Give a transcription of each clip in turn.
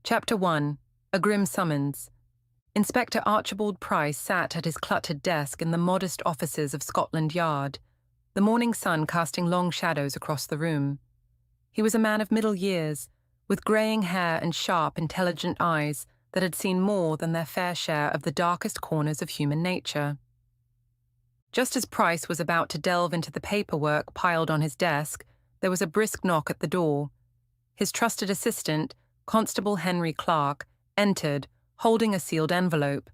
Chapter 1. A Grim Summons. Inspector Archibald Price sat at his cluttered desk in the modest offices of Scotland Yard, the morning sun casting long shadows across the room. He was a man of middle years, with greying hair and sharp, intelligent eyes that had seen more than their fair share of the darkest corners of human nature. Just as Price was about to delve into the paperwork piled on his desk, there was a brisk knock at the door. His trusted assistant, Constable Henry Clark, entered, holding a sealed envelope.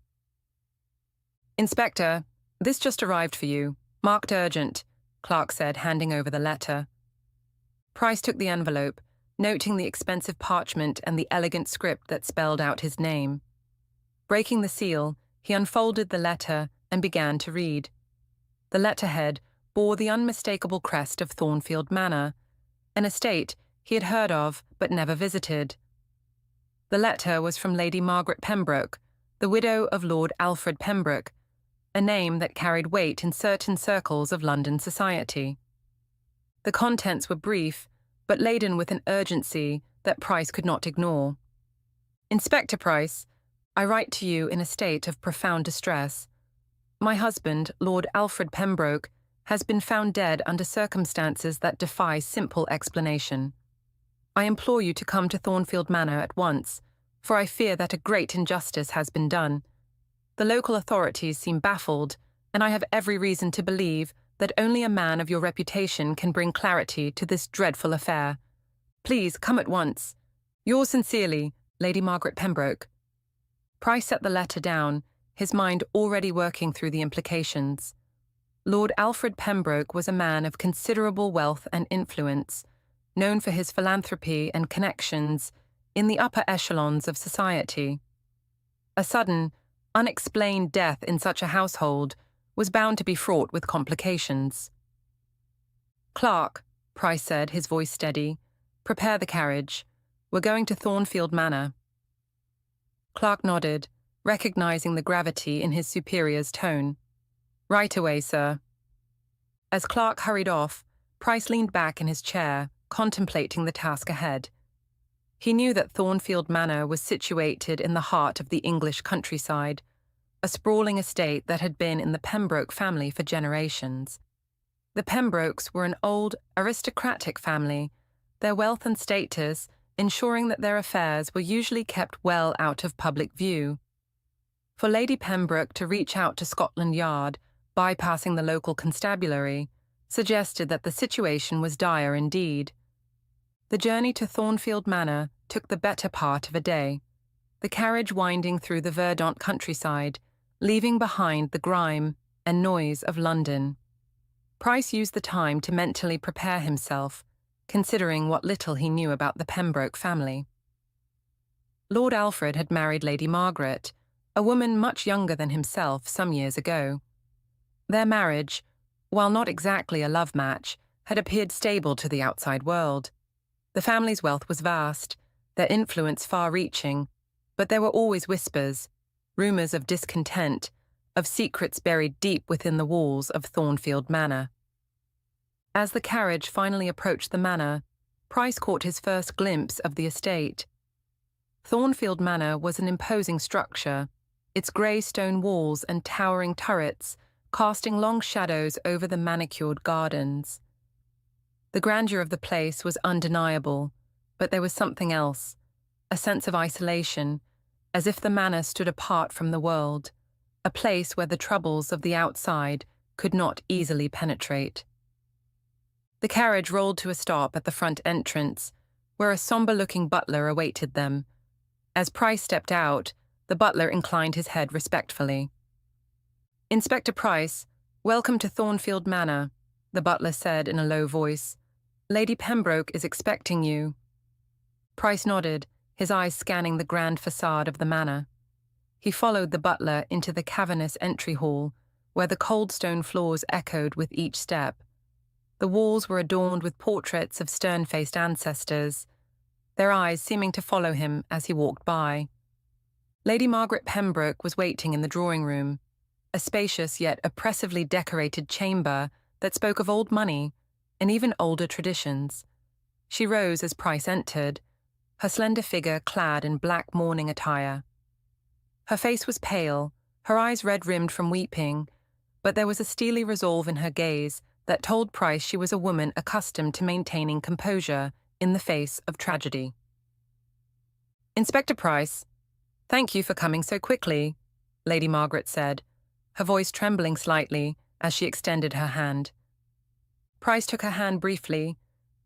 "Inspector, this just arrived for you. Marked urgent," Clark said, handing over the letter. Price took the envelope, noting the expensive parchment and the elegant script that spelled out his name. Breaking the seal, he unfolded the letter and began to read. The letterhead bore the unmistakable crest of Thornfield Manor, an estate he had heard of but never visited. The letter was from Lady Margaret Pembroke, the widow of Lord Alfred Pembroke, a name that carried weight in certain circles of London society. The contents were brief, but laden with an urgency that Price could not ignore. "Inspector Price, I write to you in a state of profound distress. My husband, Lord Alfred Pembroke, has been found dead under circumstances that defy simple explanation. I implore you to come to Thornfield Manor at once, for I fear that a great injustice has been done. The local authorities seem baffled, and I have every reason to believe that only a man of your reputation can bring clarity to this dreadful affair. Please come at once. Yours sincerely, Lady Margaret Pembroke." Price set the letter down, his mind already working through the implications. Lord Alfred Pembroke was a man of considerable wealth and influence, known for his philanthropy and connections in the upper echelons of society. A sudden, unexplained death in such a household was bound to be fraught with complications. "Clark," Price said, his voice steady, "prepare the carriage. We're going to Thornfield Manor." Clark nodded, recognizing the gravity in his superior's tone. "Right away, sir." As Clark hurried off, Price leaned back in his chair, contemplating the task ahead. He knew that Thornfield Manor was situated in the heart of the English countryside, a sprawling estate that had been in the Pembroke family for generations. The Pembrokes were an old, aristocratic family, their wealth and status ensuring that their affairs were usually kept well out of public view. For Lady Pembroke to reach out to Scotland Yard, bypassing the local constabulary, suggested that the situation was dire indeed. The journey to Thornfield Manor took the better part of a day, the carriage winding through the verdant countryside, leaving behind the grime and noise of London. Price used the time to mentally prepare himself, considering what little he knew about the Pembroke family. Lord Alfred had married Lady Margaret, a woman much younger than himself some years ago. Their marriage, while not exactly a love match, had appeared stable to the outside world. The family's wealth was vast, their influence far-reaching, but there were always whispers, rumours of discontent, of secrets buried deep within the walls of Thornfield Manor. As the carriage finally approached the manor, Price caught his first glimpse of the estate. Thornfield Manor was an imposing structure, its grey stone walls and towering turrets casting long shadows over the manicured gardens. The grandeur of the place was undeniable, but there was something else, a sense of isolation, as if the manor stood apart from the world, a place where the troubles of the outside could not easily penetrate. The carriage rolled to a stop at the front entrance, where a sombre-looking butler awaited them. As Price stepped out, the butler inclined his head respectfully. "Inspector Price, welcome to Thornfield Manor," the butler said in a low voice. "Lady Pembroke is expecting you." Price nodded, his eyes scanning the grand facade of the manor. He followed the butler into the cavernous entry hall, where the cold stone floors echoed with each step. The walls were adorned with portraits of stern-faced ancestors, their eyes seeming to follow him as he walked by. Lady Margaret Pembroke was waiting in the drawing-room, a spacious yet oppressively decorated chamber that spoke of old money and even older traditions. She rose as Price entered, her slender figure clad in black mourning attire. Her face was pale, her eyes red-rimmed from weeping, but there was a steely resolve in her gaze that told Price she was a woman accustomed to maintaining composure in the face of tragedy. "Inspector Price, thank you for coming so quickly," Lady Margaret said, her voice trembling slightly as she extended her hand. Price took her hand briefly,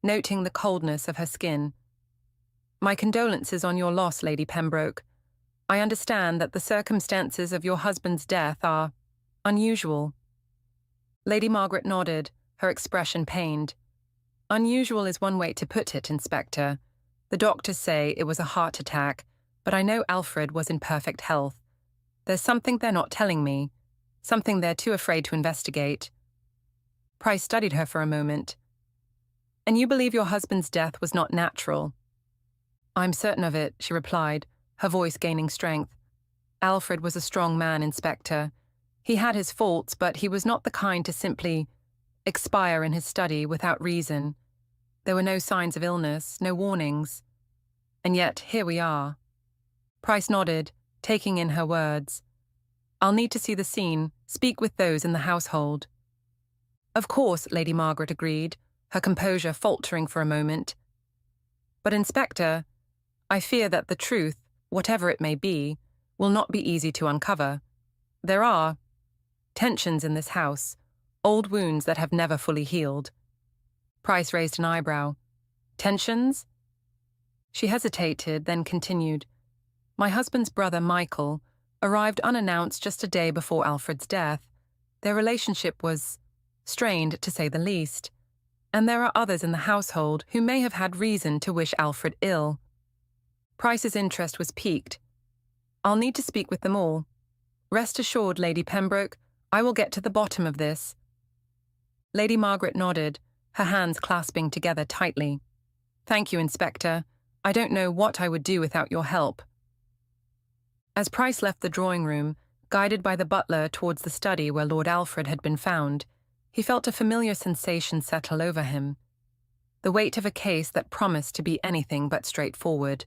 noting the coldness of her skin. "My condolences on your loss, Lady Pembroke. I understand that the circumstances of your husband's death are unusual." Lady Margaret nodded, her expression pained. "Unusual is one way to put it, Inspector. The doctors say it was a heart attack, but I know Alfred was in perfect health. There's something they're not telling me, something they're too afraid to investigate." Price studied her for a moment. "And you believe your husband's death was not natural?" "I'm certain of it," she replied, her voice gaining strength. "Alfred was a strong man, Inspector. He had his faults, but he was not the kind to simply expire in his study without reason. There were no signs of illness, no warnings. And yet, here we are." Price nodded, taking in her words. "I'll need to see the scene, speak with those in the household." "Of course," Lady Margaret agreed, her composure faltering for a moment. "But, Inspector, I fear that the truth, whatever it may be, will not be easy to uncover. There are tensions in this house, old wounds that have never fully healed." Price raised an eyebrow. "Tensions?" She hesitated, then continued. "My husband's brother, Michael, arrived unannounced just a day before Alfred's death. Their relationship was strained, to say the least. And there are others in the household who may have had reason to wish Alfred ill." Price's interest was piqued. "I'll need to speak with them all. Rest assured, Lady Pembroke, I will get to the bottom of this." Lady Margaret nodded, her hands clasping together tightly. "Thank you, Inspector. I don't know what I would do without your help." As Price left the drawing room, guided by the butler towards the study where Lord Alfred had been found, he felt a familiar sensation settle over him. The weight of a case that promised to be anything but straightforward.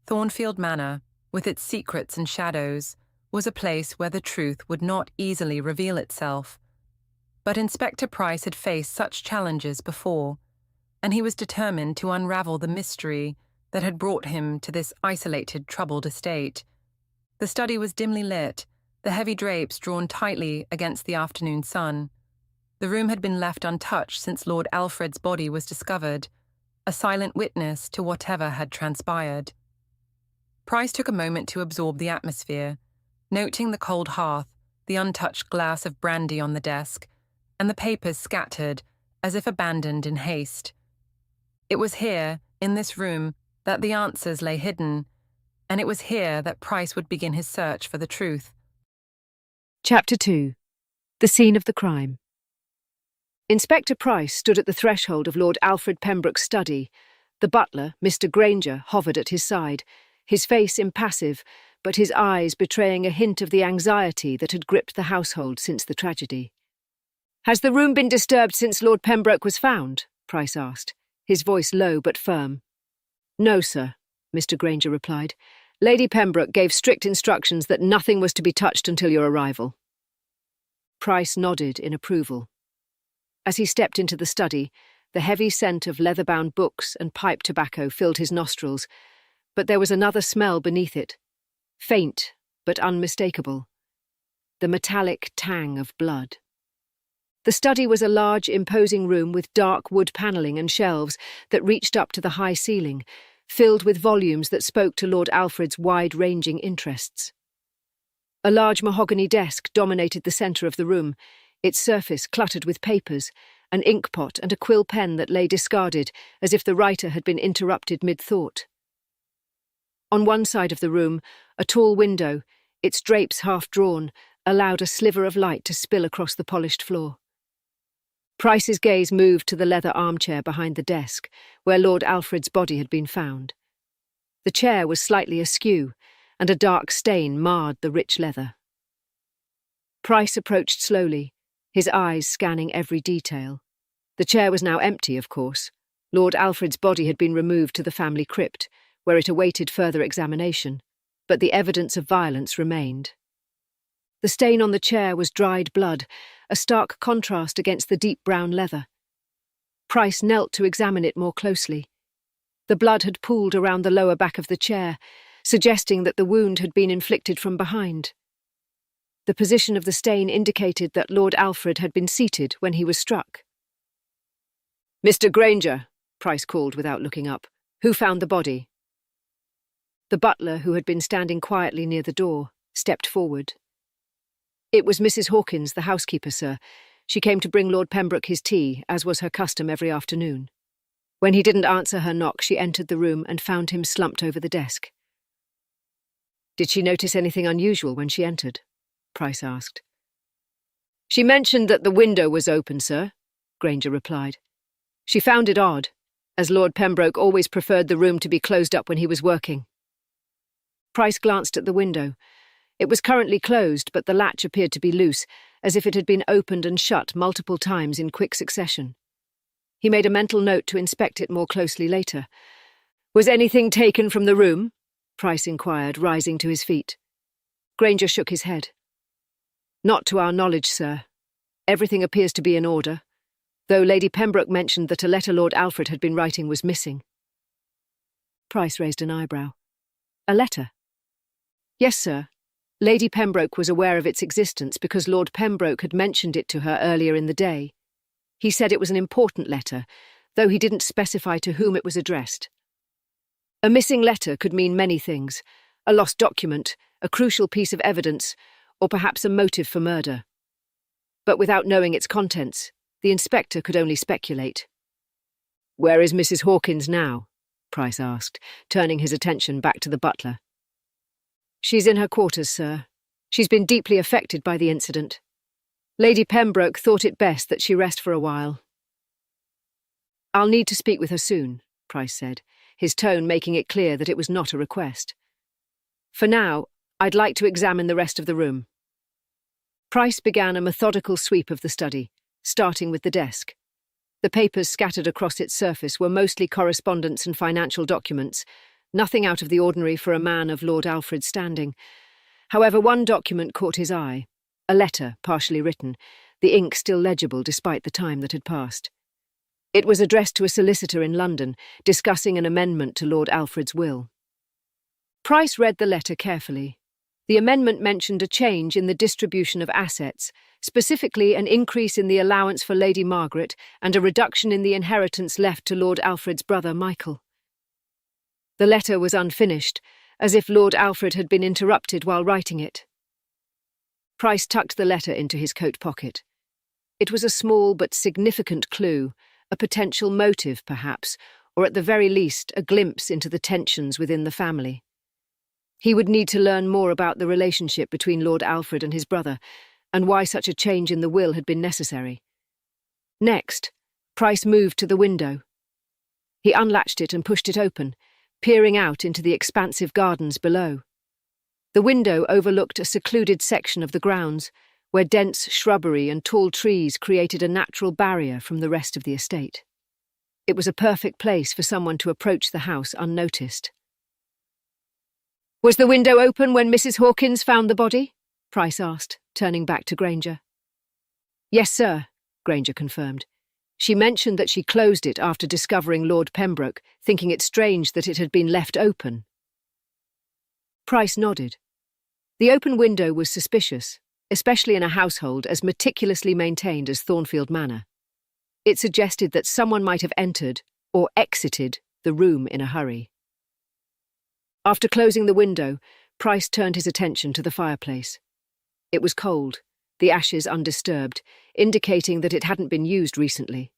Thornfield Manor, with its secrets and shadows, was a place where the truth would not easily reveal itself. But Inspector Price had faced such challenges before, and he was determined to unravel the mystery that had brought him to this isolated, troubled estate. The study was dimly lit, the heavy drapes drawn tightly against the afternoon sun. The room had been left untouched since Lord Alfred's body was discovered, a silent witness to whatever had transpired. Price took a moment to absorb the atmosphere, noting the cold hearth, the untouched glass of brandy on the desk, and the papers scattered as if abandoned in haste. It was here, in this room, that the answers lay hidden, and it was here that Price would begin his search for the truth. Chapter 2. The Scene of the Crime. Inspector Price stood at the threshold of Lord Alfred Pembroke's study. The butler, Mr. Granger, hovered at his side, his face impassive, but his eyes betraying a hint of the anxiety that had gripped the household since the tragedy. "Has the room been disturbed since Lord Pembroke was found?" Price asked, his voice low but firm. "No, sir," Mr. Granger replied. "Lady Pembroke gave strict instructions that nothing was to be touched until your arrival." Price nodded in approval. As he stepped into the study, the heavy scent of leather-bound books and pipe tobacco filled his nostrils, but there was another smell beneath it, faint but unmistakable, the metallic tang of blood. The study was a large, imposing room with dark wood panelling and shelves that reached up to the high ceiling, filled with volumes that spoke to Lord Alfred's wide-ranging interests. A large mahogany desk dominated the centre of the room, its surface cluttered with papers, an inkpot and a quill pen that lay discarded as if the writer had been interrupted mid-thought. On one side of the room, a tall window, its drapes half-drawn, allowed a sliver of light to spill across the polished floor. Price's gaze moved to the leather armchair behind the desk, where Lord Alfred's body had been found. The chair was slightly askew, and a dark stain marred the rich leather. Price approached slowly, his eyes scanning every detail. The chair was now empty, of course. Lord Alfred's body had been removed to the family crypt, where it awaited further examination, but the evidence of violence remained. The stain on the chair was dried blood, a stark contrast against the deep brown leather. Price knelt to examine it more closely. The blood had pooled around the lower back of the chair, suggesting that the wound had been inflicted from behind. The position of the stain indicated that Lord Alfred had been seated when he was struck. "Mr. Granger," Price called without looking up. "Who found the body?" The butler, who had been standing quietly near the door, stepped forward. "It was Mrs. Hawkins, the housekeeper, sir. She came to bring Lord Pembroke his tea, as was her custom every afternoon. When he didn't answer her knock, she entered the room and found him slumped over the desk." "Did she notice anything unusual when she entered?" Price asked. "She mentioned that the window was open, sir," Granger replied. "She found it odd, as Lord Pembroke always preferred the room to be closed up when he was working." Price glanced at the window. It was currently closed, but the latch appeared to be loose, as if it had been opened and shut multiple times in quick succession. He made a mental note to inspect it more closely later. "Was anything taken from the room?" Price inquired, rising to his feet. Granger shook his head. "Not to our knowledge, sir. Everything appears to be in order, though Lady Pembroke mentioned that a letter Lord Alfred had been writing was missing." Price raised an eyebrow. "A letter?" "Yes, sir. Lady Pembroke was aware of its existence because Lord Pembroke had mentioned it to her earlier in the day. He said it was an important letter, though he didn't specify to whom it was addressed. A missing letter could mean many things: a lost document, a crucial piece of evidence, or perhaps a motive for murder. But without knowing its contents, the inspector could only speculate. "Where is Mrs. Hawkins now?" Price asked, turning his attention back to the butler. "She's in her quarters, sir. She's been deeply affected by the incident. Lady Pembroke thought it best that she rest for a while." "I'll need to speak with her soon," Price said, his tone making it clear that it was not a request. "For now, I'd like to examine the rest of the room." Price began a methodical sweep of the study, starting with the desk. The papers scattered across its surface were mostly correspondence and financial documents, nothing out of the ordinary for a man of Lord Alfred's standing. However, one document caught his eye, a letter partially written, the ink still legible despite the time that had passed. It was addressed to a solicitor in London, discussing an amendment to Lord Alfred's will. Price read the letter carefully. The amendment mentioned a change in the distribution of assets, specifically an increase in the allowance for Lady Margaret and a reduction in the inheritance left to Lord Alfred's brother Michael. The letter was unfinished, as if Lord Alfred had been interrupted while writing it. Price tucked the letter into his coat pocket. It was a small but significant clue, a potential motive perhaps, or at the very least a glimpse into the tensions within the family. He would need to learn more about the relationship between Lord Alfred and his brother, and why such a change in the will had been necessary. Next, Price moved to the window. He unlatched it and pushed it open, peering out into the expansive gardens below. The window overlooked a secluded section of the grounds, where dense shrubbery and tall trees created a natural barrier from the rest of the estate. It was a perfect place for someone to approach the house unnoticed. "Was the window open when Mrs. Hawkins found the body?" Price asked, turning back to Granger. "Yes, sir," Granger confirmed. "She mentioned that she closed it after discovering Lord Pembroke, thinking it strange that it had been left open." Price nodded. The open window was suspicious, especially in a household as meticulously maintained as Thornfield Manor. It suggested that someone might have entered or exited the room in a hurry. After closing the window, Price turned his attention to the fireplace. It was cold, the ashes undisturbed, indicating that it hadn't been used recently.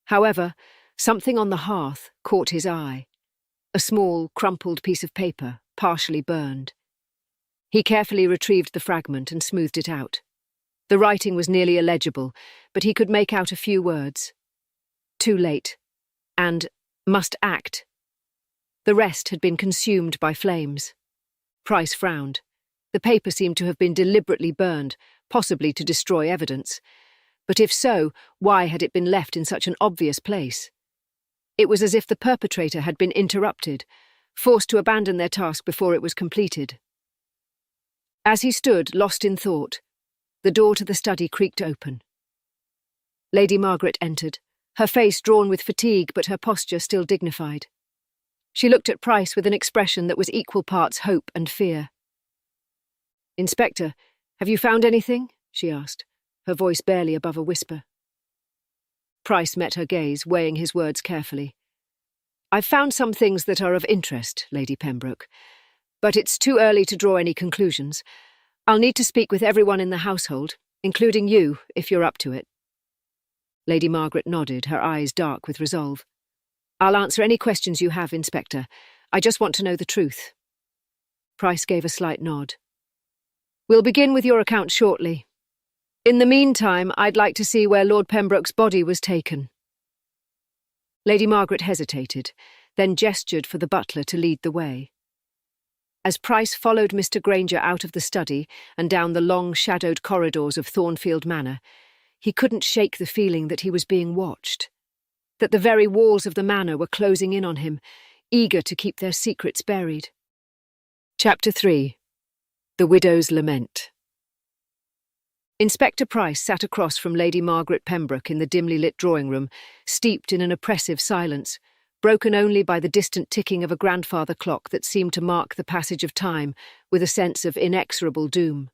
However, something on the hearth caught his eye, a small, crumpled piece of paper, partially burned. He carefully retrieved the fragment and smoothed it out. The writing was nearly illegible, but he could make out a few words. "Too late," and "must act." The rest had been consumed by flames. Price frowned. The paper seemed to have been deliberately burned, possibly to destroy evidence. But if so, why had it been left in such an obvious place? It was as if the perpetrator had been interrupted, forced to abandon their task before it was completed. As he stood, lost in thought, the door to the study creaked open. Lady Margaret entered, her face drawn with fatigue but her posture still dignified. She looked at Price with an expression that was equal parts hope and fear. "Inspector, have you found anything?" she asked, her voice barely above a whisper. Price met her gaze, weighing his words carefully. "I've found some things that are of interest, Lady Pembroke, but it's too early to draw any conclusions. I'll need to speak with everyone in the household, including you, if you're up to it." Lady Margaret nodded, her eyes dark with resolve. "I'll answer any questions you have, Inspector. I just want to know the truth." Price gave a slight nod. "We'll begin with your account shortly. In the meantime, I'd like to see where Lord Pembroke's body was taken." Lady Margaret hesitated, then gestured for the butler to lead the way. As Price followed Mr. Granger out of the study and down the long, shadowed corridors of Thornfield Manor, he couldn't shake the feeling that he was being watched, that the very walls of the manor were closing in on him, eager to keep their secrets buried. Chapter 3. The Widow's Lament. Inspector Price sat across from Lady Margaret Pembroke in the dimly lit drawing-room, steeped in an oppressive silence, broken only by the distant ticking of a grandfather clock that seemed to mark the passage of time with a sense of inexorable doom.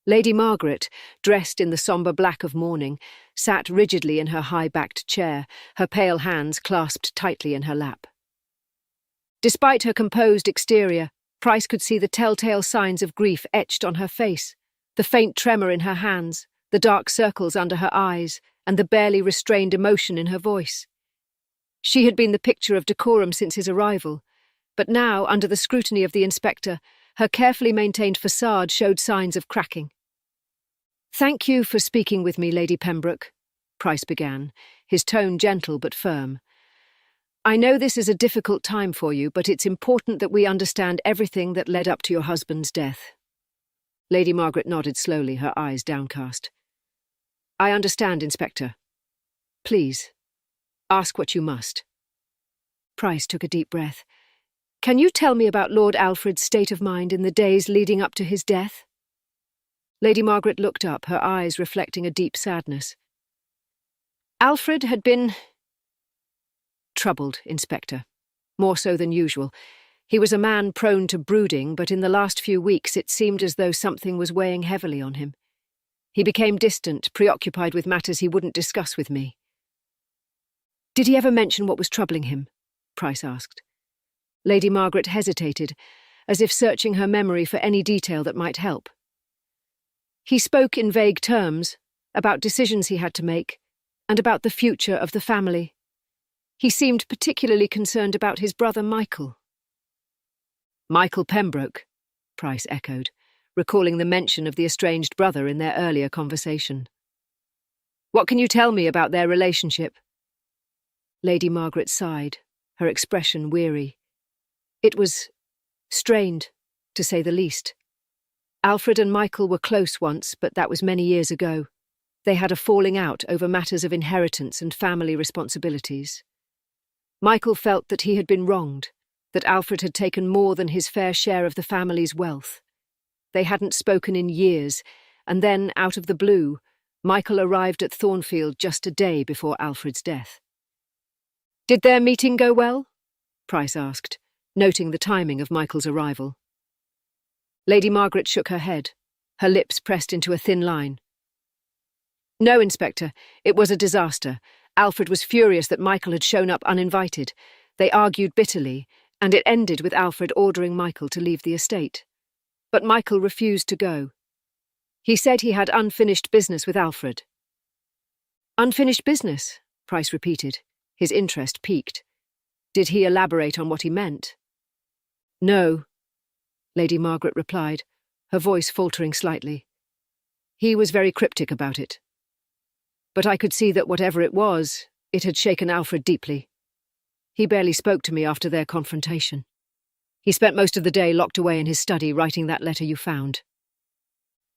Lady Margaret, dressed in the sombre black of mourning, sat rigidly in her high-backed chair, her pale hands clasped tightly in her lap. Despite her composed exterior, Price could see the telltale signs of grief etched on her face, the faint tremor in her hands, the dark circles under her eyes, and the barely restrained emotion in her voice. She had been the picture of decorum since his arrival, but now, under the scrutiny of the inspector, her carefully maintained facade showed signs of cracking. "Thank you for speaking with me, Lady Pembroke," Price began, his tone gentle but firm. "I know this is a difficult time for you, but it's important that we understand everything that led up to your husband's death." Lady Margaret nodded slowly, her eyes downcast. "I understand, Inspector. Please, ask what you must." Price took a deep breath. "Can you tell me about Lord Alfred's state of mind in the days leading up to his death?" Lady Margaret looked up, her eyes reflecting a deep sadness. "Alfred had been troubled, Inspector. More so than usual. He was a man prone to brooding, but in the last few weeks it seemed as though something was weighing heavily on him. He became distant, preoccupied with matters he wouldn't discuss with me." "Did he ever mention what was troubling him?" Price asked. Lady Margaret hesitated, as if searching her memory for any detail that might help. "He spoke in vague terms, about decisions he had to make, and about the future of the family. He seemed particularly concerned about his brother Michael." "Michael Pembroke," Price echoed, recalling the mention of the estranged brother in their earlier conversation. "What can you tell me about their relationship?" Lady Margaret sighed, her expression weary. "It was strained, to say the least. Alfred and Michael were close once, but that was many years ago. They had a falling out over matters of inheritance and family responsibilities. Michael felt that he had been wronged, that Alfred had taken more than his fair share of the family's wealth. They hadn't spoken in years, and then, out of the blue, Michael arrived at Thornfield just a day before Alfred's death." "Did their meeting go well?" Price asked, noting the timing of Michael's arrival. Lady Margaret shook her head, her lips pressed into a thin line. "No, Inspector, it was a disaster. Alfred was furious that Michael had shown up uninvited. They argued bitterly, and it ended with Alfred ordering Michael to leave the estate. But Michael refused to go. He said he had unfinished business with Alfred." "Unfinished business?" Price repeated, his interest piqued. Did he elaborate on what he meant? "No," Lady Margaret replied, her voice faltering slightly. "He was very cryptic about it. But I could see that whatever it was, it had shaken Alfred deeply. He barely spoke to me after their confrontation. He spent most of the day locked away in his study writing that letter you found."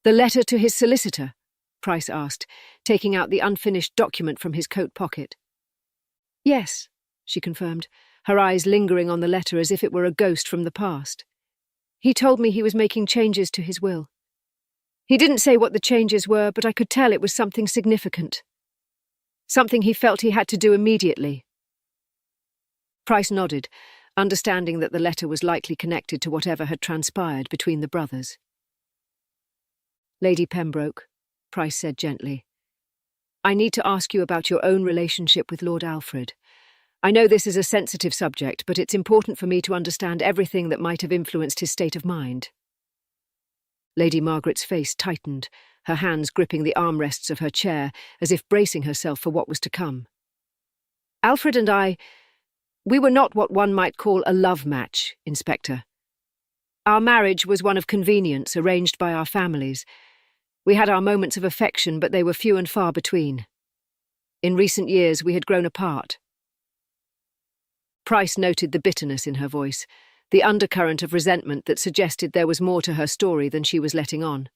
"The letter to his solicitor?" Price asked, taking out the unfinished document from his coat pocket. "Yes," she confirmed, her eyes lingering on the letter as if it were a ghost from the past. "He told me he was making changes to his will. He didn't say what the changes were, but I could tell it was something significant. Something he felt he had to do immediately." Price nodded, understanding that the letter was likely connected to whatever had transpired between the brothers. "Lady Pembroke," Price said gently, "I need to ask you about your own relationship with Lord Alfred. I know this is a sensitive subject, but it's important for me to understand everything that might have influenced his state of mind." Lady Margaret's face tightened, her hands gripping the armrests of her chair, as if bracing herself for what was to come. "Alfred and we were not what one might call a love match, Inspector. Our marriage was one of convenience, arranged by our families. We had our moments of affection, but they were few and far between. In recent years, we had grown apart." Price noted the bitterness in her voice, the undercurrent of resentment that suggested there was more to her story than she was letting on.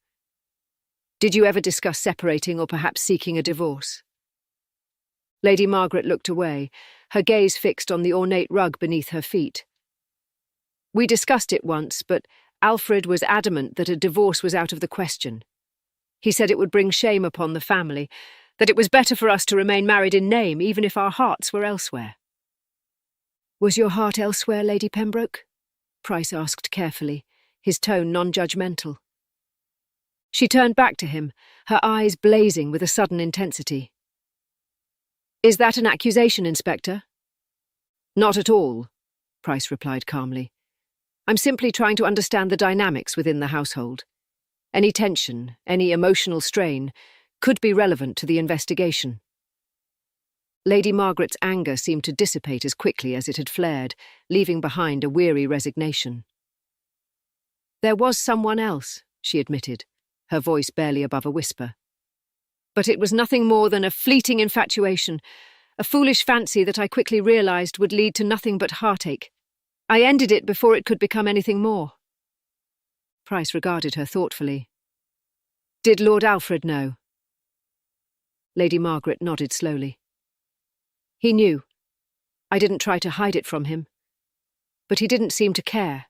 "Did you ever discuss separating or perhaps seeking a divorce?" Lady Margaret looked away, her gaze fixed on the ornate rug beneath her feet. "We discussed it once, but Alfred was adamant that a divorce was out of the question. He said it would bring shame upon the family, that it was better for us to remain married in name, even if our hearts were elsewhere." "Was your heart elsewhere, Lady Pembroke?" Price asked carefully, his tone non-judgmental. She turned back to him, her eyes blazing with a sudden intensity. "Is that an accusation, Inspector?" "Not at all," Price replied calmly. "I'm simply trying to understand the dynamics within the household. Any tension, any emotional strain, could be relevant to the investigation." Lady Margaret's anger seemed to dissipate as quickly as it had flared, leaving behind a weary resignation. "There was someone else," she admitted, her voice barely above a whisper. "But it was nothing more than a fleeting infatuation, a foolish fancy that I quickly realized would lead to nothing but heartache. I ended it before it could become anything more." Price regarded her thoughtfully. "Did Lord Alfred know?" Lady Margaret nodded slowly. "He knew. I didn't try to hide it from him. But he didn't seem to care.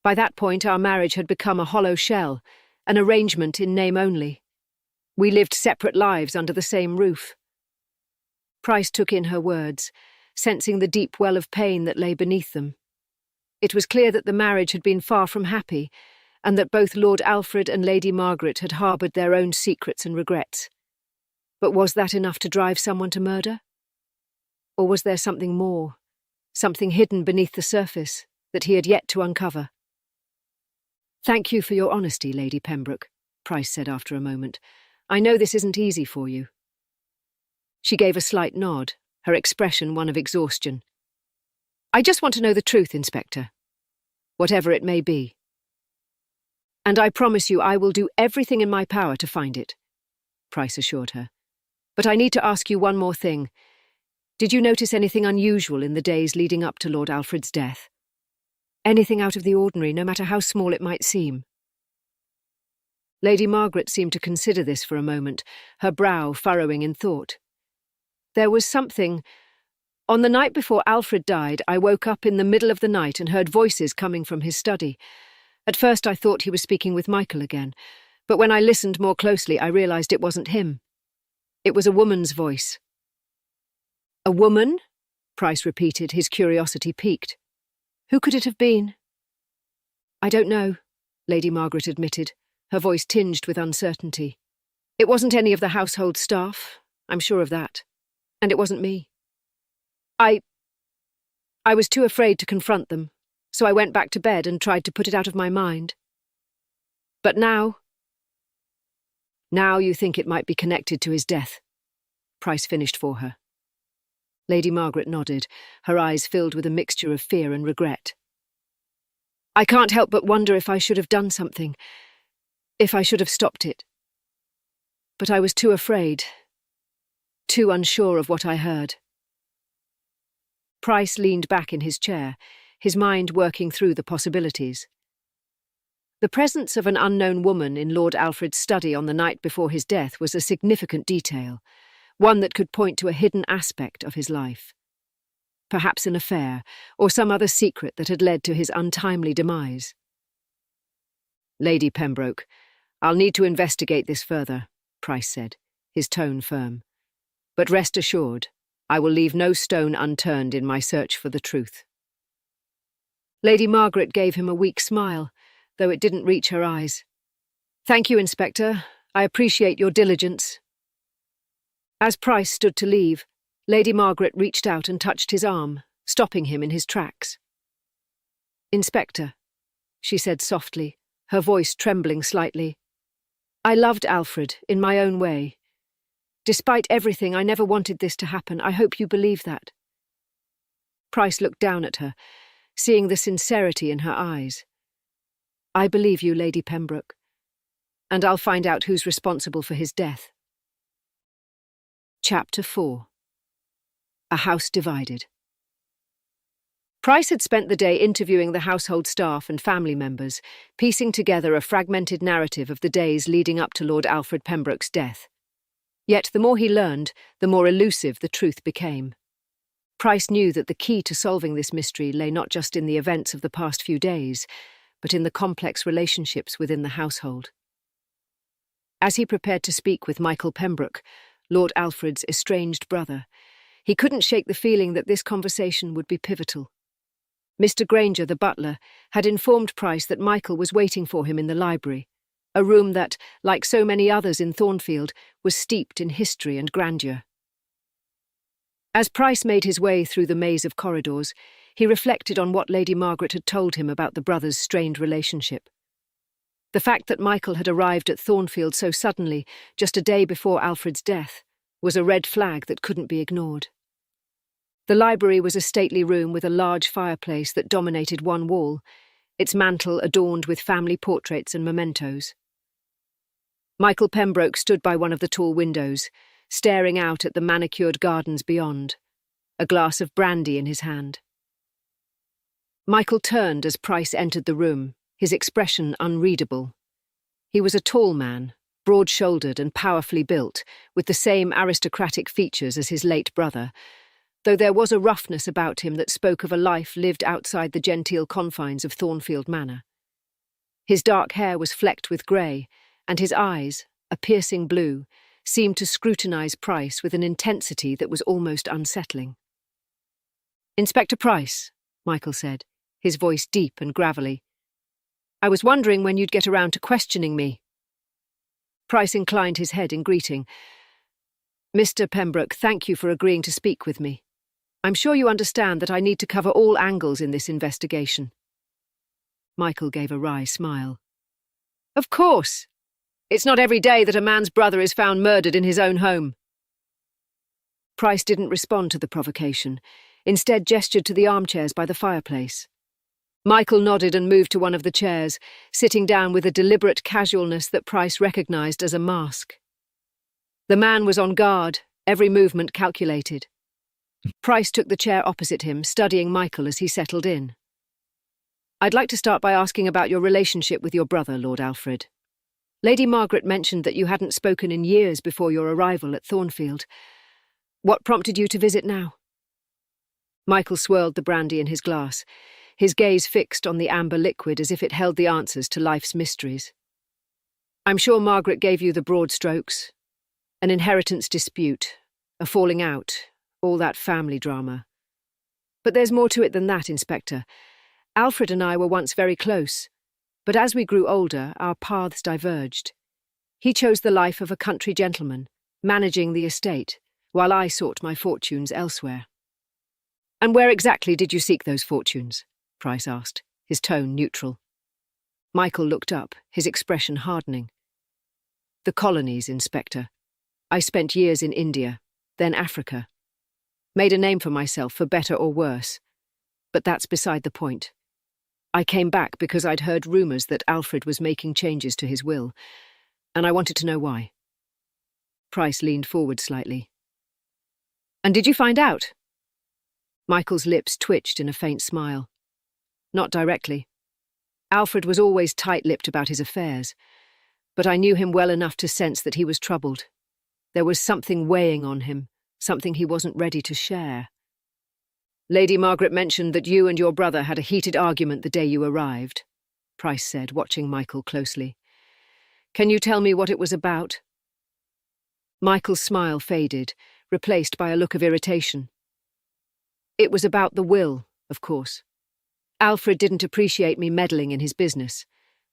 By that point, our marriage had become a hollow shell, an arrangement in name only. We lived separate lives under the same roof." Price took in her words, sensing the deep well of pain that lay beneath them. It was clear that the marriage had been far from happy, and that both Lord Alfred and Lady Margaret had harboured their own secrets and regrets. But was that enough to drive someone to murder? Or was there something more, something hidden beneath the surface that he had yet to uncover? "Thank you for your honesty, Lady Pembroke," Price said after a moment. "I know this isn't easy for you." She gave a slight nod, her expression one of exhaustion. "I just want to know the truth, Inspector, whatever it may be. And I promise you I will do everything in my power to find it," Price assured her. "But I need to ask you one more thing. Did you notice anything unusual in the days leading up to Lord Alfred's death? Anything out of the ordinary, no matter how small it might seem?" Lady Margaret seemed to consider this for a moment, her brow furrowing in thought. "There was something. On the night before Alfred died, I woke up in the middle of the night and heard voices coming from his study. At first I thought he was speaking with Michael again, but when I listened more closely I realised it wasn't him. It was a woman's voice." "A woman?" Price repeated, his curiosity piqued. "Who could it have been?" "I don't know," Lady Margaret admitted, her voice tinged with uncertainty. "It wasn't any of the household staff, I'm sure of that. And it wasn't me. I was too afraid to confront them, so I went back to bed and tried to put it out of my mind. But now you think it might be connected to his death," Price finished for her. Lady Margaret nodded, her eyes filled with a mixture of fear and regret. "I can't help but wonder if I should have done something, if I should have stopped it. But I was too afraid, too unsure of what I heard." Price leaned back in his chair, his mind working through the possibilities. The presence of an unknown woman in Lord Alfred's study on the night before his death was a significant detail, one that could point to a hidden aspect of his life. perhaps an affair, or some other secret that had led to his untimely demise. "Lady Pembroke, I'll need to investigate this further," Price said, his tone firm. "But rest assured, I will leave no stone unturned in my search for the truth." Lady Margaret gave him a weak smile, though it didn't reach her eyes. "Thank you, Inspector. I appreciate your diligence." As Price stood to leave, Lady Margaret reached out and touched his arm, stopping him in his tracks. "Inspector," she said softly, her voice trembling slightly, "I loved Alfred in my own way. Despite everything, I never wanted this to happen. I hope you believe that." Price looked down at her, seeing the sincerity in her eyes. "I believe you, Lady Pembroke, and I'll find out who's responsible for his death." Chapter 4. A House Divided. Price had spent the day interviewing the household staff and family members, piecing together a fragmented narrative of the days leading up to Lord Alfred Pembroke's death. Yet the more he learned, the more elusive the truth became. Price knew that the key to solving this mystery lay not just in the events of the past few days, but in the complex relationships within the household. As he prepared to speak with Michael Pembroke, Lord Alfred's estranged brother, he couldn't shake the feeling that this conversation would be pivotal. Mr. Granger, the butler, had informed Price that Michael was waiting for him in the library, a room that, like so many others in Thornfield, was steeped in history and grandeur. As Price made his way through the maze of corridors, he reflected on what Lady Margaret had told him about the brothers' strained relationship. The fact that Michael had arrived at Thornfield so suddenly, just a day before Alfred's death, was a red flag that couldn't be ignored. The library was a stately room with a large fireplace that dominated one wall, its mantel adorned with family portraits and mementos. Michael Pembroke stood by one of the tall windows, staring out at the manicured gardens beyond, a glass of brandy in his hand. Michael turned as Price entered the room, his expression unreadable. He was a tall man, broad-shouldered and powerfully built, with the same aristocratic features as his late brother, though there was a roughness about him that spoke of a life lived outside the genteel confines of Thornfield Manor. His dark hair was flecked with grey, and his eyes, a piercing blue, seemed to scrutinise Price with an intensity that was almost unsettling. "Inspector Price," Michael said, his voice deep and gravelly. "I was wondering when you'd get around to questioning me." Price inclined his head in greeting. "Mr. Pembroke, thank you for agreeing to speak with me. I'm sure you understand that I need to cover all angles in this investigation." Michael gave a wry smile. "Of course. It's not every day that a man's brother is found murdered in his own home." Price didn't respond to the provocation, instead gestured to the armchairs by the fireplace. Michael nodded and moved to one of the chairs, sitting down with a deliberate casualness that Price recognised as a mask. The man was on guard, every movement calculated. Price took the chair opposite him, studying Michael as he settled in. "I'd like to start by asking about your relationship with your brother, Lord Alfred. Lady Margaret mentioned that you hadn't spoken in years before your arrival at Thornfield. What prompted you to visit now?" Michael swirled the brandy in his glass, his gaze fixed on the amber liquid as if it held the answers to life's mysteries. "I'm sure Margaret gave you the broad strokes. An inheritance dispute, a falling out, all that family drama. But there's more to it than that, Inspector. Alfred and I were once very close, but as we grew older, our paths diverged. He chose the life of a country gentleman, managing the estate, while I sought my fortunes elsewhere." "And where exactly did you seek those fortunes?" Price asked, his tone neutral. Michael looked up, his expression hardening. "The colonies, Inspector. I spent years in India, then Africa. Made a name for myself, for better or worse. But that's beside the point. I came back because I'd heard rumours that Alfred was making changes to his will, and I wanted to know why." Price leaned forward slightly. "And did you find out?" Michael's lips twitched in a faint smile. "Not directly. Alfred was always tight-lipped about his affairs, but I knew him well enough to sense that he was troubled. There was something weighing on him, something he wasn't ready to share." Lady Margaret mentioned that you and your brother had a heated argument the day you arrived, Price said, watching Michael closely. Can you tell me what it was about? Michael's smile faded, replaced by a look of irritation. It was about the will, of course. Alfred didn't appreciate me meddling in his business,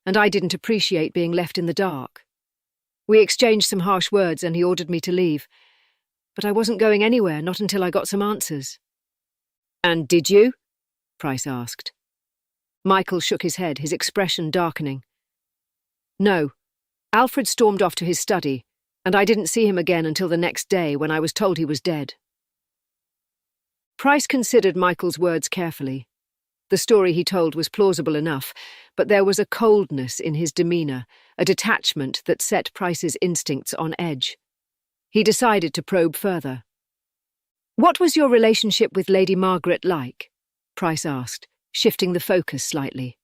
and I didn't appreciate being left in the dark. We exchanged some harsh words and he ordered me to leave, but I wasn't going anywhere, not until I got some answers. And did you? Price asked. Michael shook his head, his expression darkening. No. Alfred stormed off to his study, and I didn't see him again until the next day when I was told he was dead. Price considered Michael's words carefully. The story he told was plausible enough, but there was a coldness in his demeanour, a detachment that set Price's instincts on edge. He decided to probe further. What was your relationship with Lady Margaret like? Price asked, shifting the focus slightly.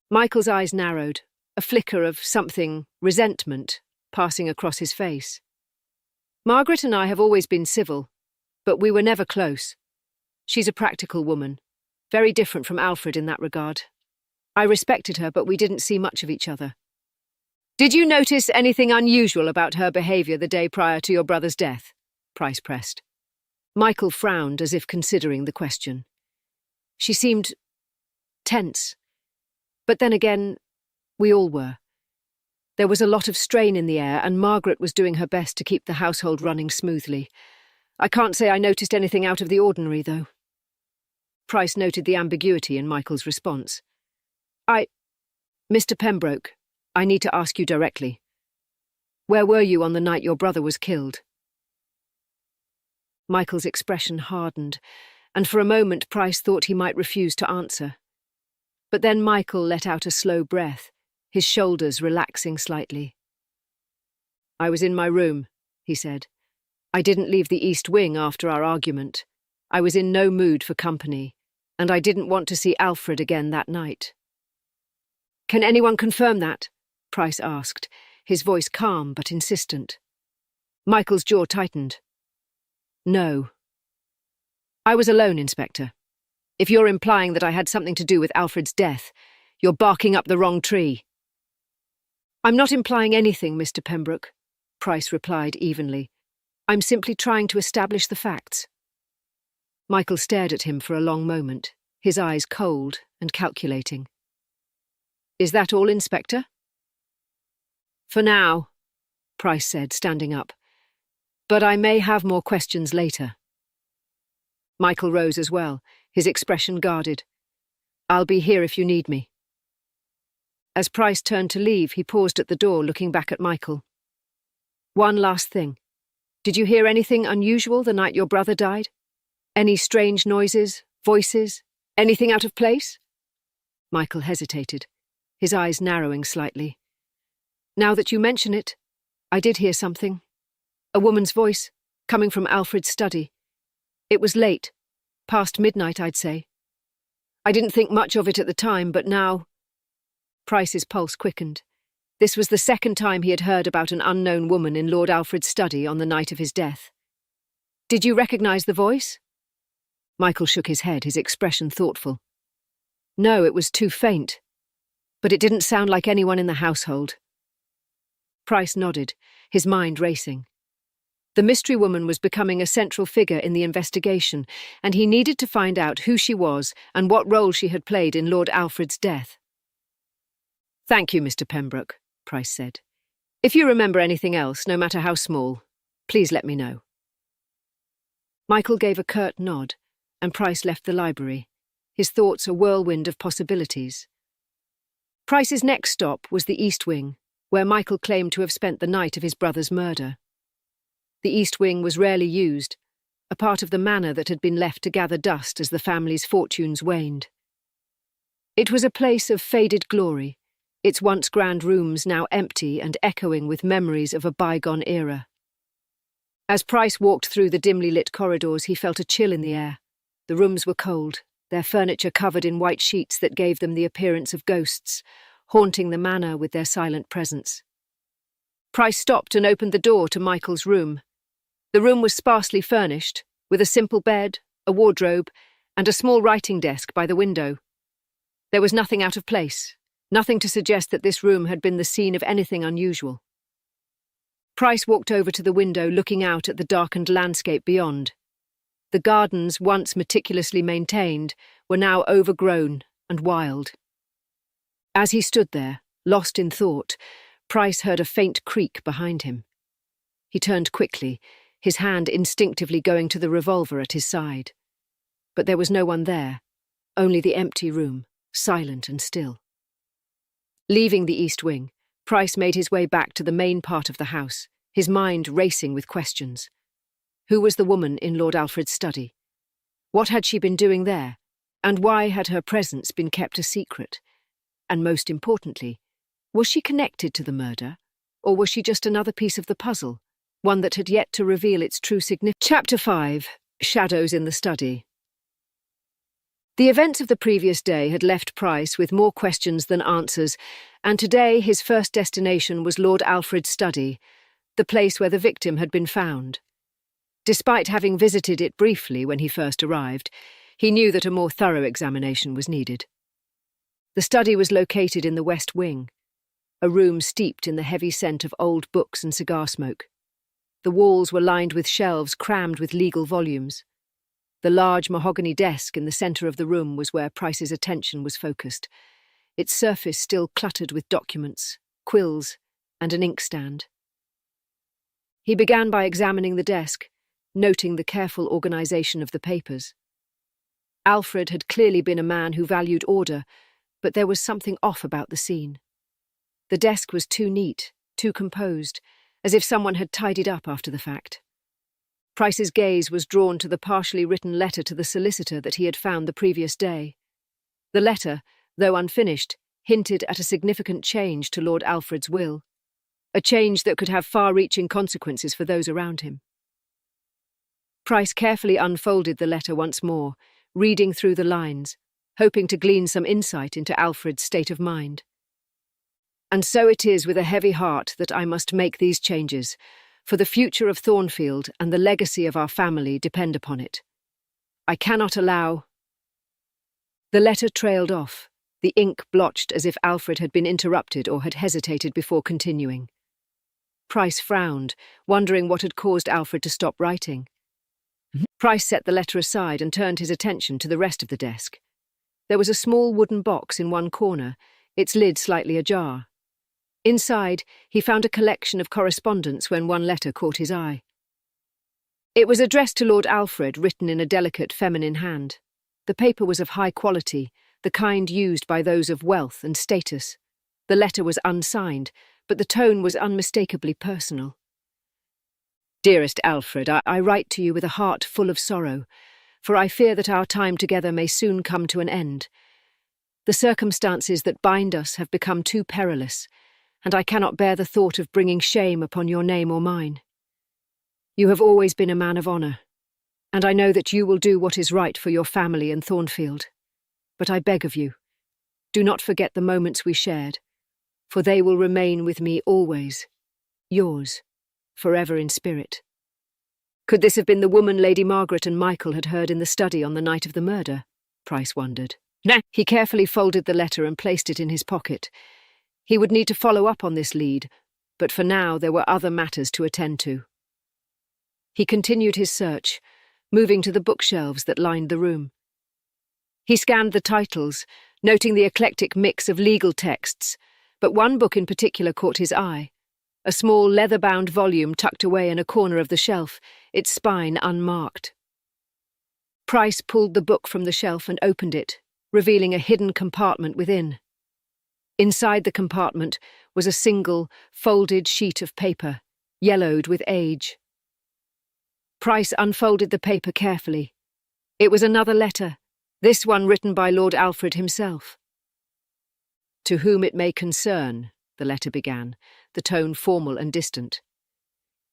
Michael's eyes narrowed, a flicker of something, resentment, passing across his face. Margaret and I have always been civil, but we were never close. She's a practical woman, very different from Alfred in that regard. I respected her, but we didn't see much of each other. Did you notice anything unusual about her behaviour the day prior to your brother's death? Price pressed. Michael frowned as if considering the question. She seemed tense. But then again, we all were. There was a lot of strain in the air, and Margaret was doing her best to keep the household running smoothly. I can't say I noticed anything out of the ordinary, though. Price noted the ambiguity in Michael's response. Mr. Pembroke, I need to ask you directly. Where were you on the night your brother was killed? Michael's expression hardened, and for a moment Price thought he might refuse to answer. But then Michael let out a slow breath, his shoulders relaxing slightly. I was in my room, he said. I didn't leave the East Wing after our argument. I was in no mood for company, and I didn't want to see Alfred again that night. Can anyone confirm that? Price asked, his voice calm but insistent. Michael's jaw tightened. No. I was alone, Inspector. If you're implying that I had something to do with Alfred's death, you're barking up the wrong tree. I'm not implying anything, Mr. Pembroke, Price replied evenly. I'm simply trying to establish the facts. Michael stared at him for a long moment, his eyes cold and calculating. Is that all, Inspector? For now, Price said, standing up. But I may have more questions later. Michael rose as well, his expression guarded. I'll be here if you need me. As Price turned to leave, he paused at the door, looking back at Michael. One last thing. Did you hear anything unusual the night your brother died? Any strange noises, voices, anything out of place? Michael hesitated, his eyes narrowing slightly. Now that you mention it, I did hear something. A woman's voice, coming from Alfred's study. It was late, past midnight, I'd say. I didn't think much of it at the time, but now... Price's pulse quickened. This was the second time he had heard about an unknown woman in Lord Alfred's study on the night of his death. Did you recognise the voice? Michael shook his head, his expression thoughtful. No, it was too faint. But it didn't sound like anyone in the household. Price nodded, his mind racing. The mystery woman was becoming a central figure in the investigation, and he needed to find out who she was and what role she had played in Lord Alfred's death. Thank you, Mr. Pembroke, Price said. If you remember anything else, no matter how small, please let me know. Michael gave a curt nod, and Price left the library, his thoughts a whirlwind of possibilities. Price's next stop was the East Wing, where Michael claimed to have spent the night of his brother's murder. The East Wing was rarely used, a part of the manor that had been left to gather dust as the family's fortunes waned. It was a place of faded glory, its once grand rooms now empty and echoing with memories of a bygone era. As Price walked through the dimly lit corridors, he felt a chill in the air. The rooms were cold, their furniture covered in white sheets that gave them the appearance of ghosts, haunting the manor with their silent presence. Price stopped and opened the door to Michael's room. The room was sparsely furnished, with a simple bed, a wardrobe, and a small writing desk by the window. There was nothing out of place, nothing to suggest that this room had been the scene of anything unusual. Price walked over to the window, looking out at the darkened landscape beyond. The gardens, once meticulously maintained, were now overgrown and wild. As he stood there, lost in thought, Price heard a faint creak behind him. He turned quickly, his hand instinctively going to the revolver at his side. But there was no one there, only the empty room, silent and still. Leaving the east wing, Price made his way back to the main part of the house, his mind racing with questions. Who was the woman in Lord Alfred's study? What had she been doing there? And why had her presence been kept a secret? And most importantly, was she connected to the murder, or was she just another piece of the puzzle, one that had yet to reveal its true significance? Chapter 5. Shadows in the Study. The events of the previous day had left Price with more questions than answers, and today his first destination was Lord Alfred's study, the place where the victim had been found. Despite having visited it briefly when he first arrived, he knew that a more thorough examination was needed. The study was located in the west wing, a room steeped in the heavy scent of old books and cigar smoke. The walls were lined with shelves crammed with legal volumes. The large mahogany desk in the centre of the room was where Price's attention was focused, its surface still cluttered with documents, quills, and an inkstand. He began by examining the desk, noting the careful organisation of the papers. Alfred had clearly been a man who valued order, but there was something off about the scene. The desk was too neat, too composed, as if someone had tidied up after the fact. Price's gaze was drawn to the partially written letter to the solicitor that he had found the previous day. The letter, though unfinished, hinted at a significant change to Lord Alfred's will, a change that could have far-reaching consequences for those around him. Price carefully unfolded the letter once more, reading through the lines, hoping to glean some insight into Alfred's state of mind. And so it is with a heavy heart that I must make these changes, for the future of Thornfield and the legacy of our family depend upon it. I cannot allow... The letter trailed off, the ink blotched as if Alfred had been interrupted or had hesitated before continuing. Price frowned, wondering what had caused Alfred to stop writing. Price set the letter aside and turned his attention to the rest of the desk. There was a small wooden box in one corner, its lid slightly ajar. Inside, he found a collection of correspondence when one letter caught his eye. It was addressed to Lord Alfred, written in a delicate feminine hand. The paper was of high quality, the kind used by those of wealth and status. The letter was unsigned, but the tone was unmistakably personal. Dearest Alfred, I write to you with a heart full of sorrow, for I fear that our time together may soon come to an end. The circumstances that bind us have become too perilous, and I cannot bear the thought of bringing shame upon your name or mine. You have always been a man of honour, and I know that you will do what is right for your family and Thornfield. But I beg of you, do not forget the moments we shared, for they will remain with me always, yours, forever in spirit. Could this have been the woman Lady Margaret and Michael had heard in the study on the night of the murder? Price wondered. No. He carefully folded the letter and placed it in his pocket. He would need to follow up on this lead, but for now there were other matters to attend to. He continued his search, moving to the bookshelves that lined the room. He scanned the titles, noting the eclectic mix of legal texts, but one book in particular caught his eye, a small leather-bound volume tucked away in a corner of the shelf, its spine unmarked. Price pulled the book from the shelf and opened it, revealing a hidden compartment within. Inside the compartment was a single, folded sheet of paper, yellowed with age. Price unfolded the paper carefully. It was another letter, this one written by Lord Alfred himself. To whom it may concern, the letter began, the tone formal and distant.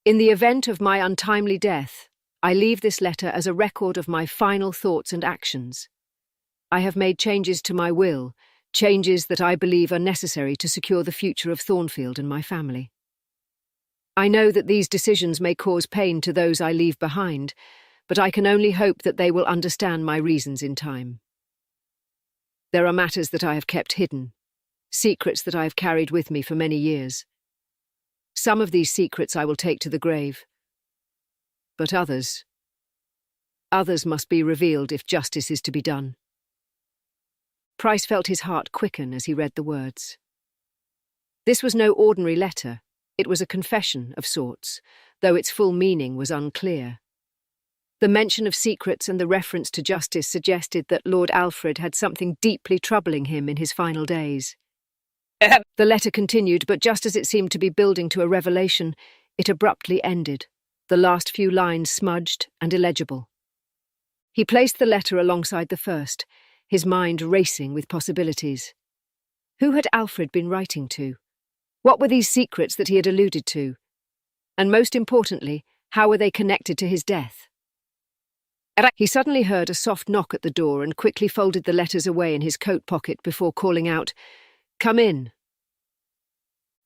In the event of my untimely death, I leave this letter as a record of my final thoughts and actions. I have made changes to my will, changes that I believe are necessary to secure the future of Thornfield and my family. I know that these decisions may cause pain to those I leave behind, but I can only hope that they will understand my reasons in time. There are matters that I have kept hidden, secrets that I have carried with me for many years. Some of these secrets I will take to the grave, but others must be revealed if justice is to be done. Price felt his heart quicken as he read the words. This was no ordinary letter. It was a confession of sorts, though its full meaning was unclear. The mention of secrets and the reference to justice suggested that Lord Alfred had something deeply troubling him in his final days. The letter continued, but just as it seemed to be building to a revelation, it abruptly ended, the last few lines smudged and illegible. He placed the letter alongside the first, his mind racing with possibilities. Who had Alfred been writing to? What were these secrets that he had alluded to? And most importantly, how were they connected to his death? He suddenly heard a soft knock at the door and quickly folded the letters away in his coat pocket before calling out, "Come in."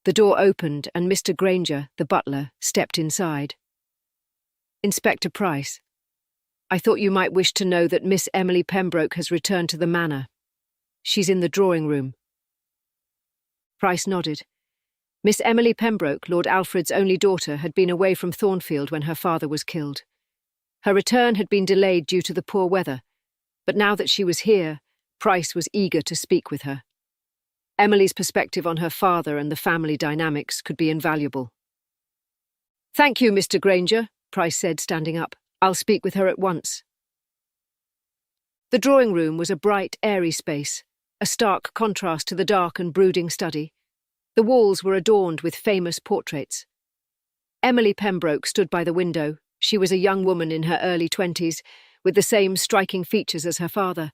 The door opened and Mr. Granger, the butler, stepped inside. "Inspector Price, I thought you might wish to know that Miss Emily Pembroke has returned to the Manor. She's in the drawing room." Price nodded. Miss Emily Pembroke, Lord Alfred's only daughter, had been away from Thornfield when her father was killed. Her return had been delayed due to the poor weather, but now that she was here, Price was eager to speak with her. Emily's perspective on her father and the family dynamics could be invaluable. "Thank you, Mr. Granger," Price said, standing up. "I'll speak with her at once." The drawing room was a bright, airy space, a stark contrast to the dark and brooding study. The walls were adorned with famous portraits. Emily Pembroke stood by the window. She was a young woman in her early 20s, with the same striking features as her father: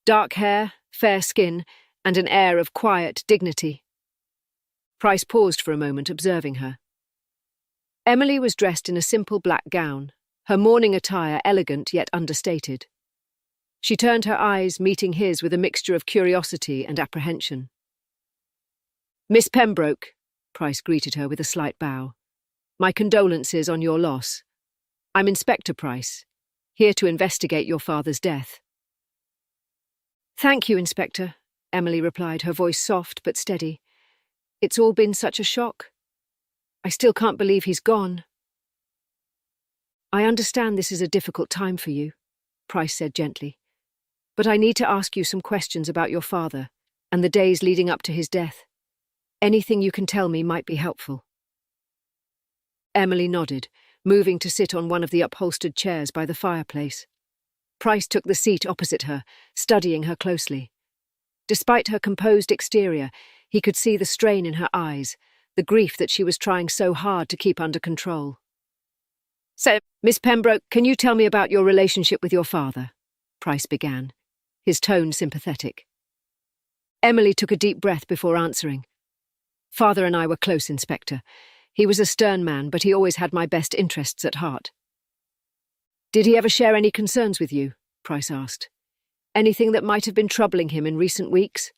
dark hair, fair skin, and an air of quiet dignity. Price paused for a moment, observing her. Emily was dressed in a simple black gown, her mourning attire elegant yet understated. She turned her eyes, meeting his with a mixture of curiosity and apprehension. "Miss Pembroke," Price greeted her with a slight bow. "My condolences on your loss. I'm Inspector Price, here to investigate your father's death." "Thank you, Inspector," Emily replied, her voice soft but steady. "It's all been such a shock. I still can't believe he's gone." "I understand this is a difficult time for you," Price said gently, "but I need to ask you some questions about your father and the days leading up to his death. Anything you can tell me might be helpful." Emily nodded, moving to sit on one of the upholstered chairs by the fireplace. Price took the seat opposite her, studying her closely. Despite her composed exterior, he could see the strain in her eyes, the grief that she was trying so hard to keep under control. "So, Miss Pembroke, can you tell me about your relationship with your father?" Price began, his tone sympathetic. Emily took a deep breath before answering. "Father and I were close, Inspector. He was a stern man, but he always had my best interests at heart." "Did he ever share any concerns with you?" Price asked. "Anything that might have been troubling him in recent weeks?"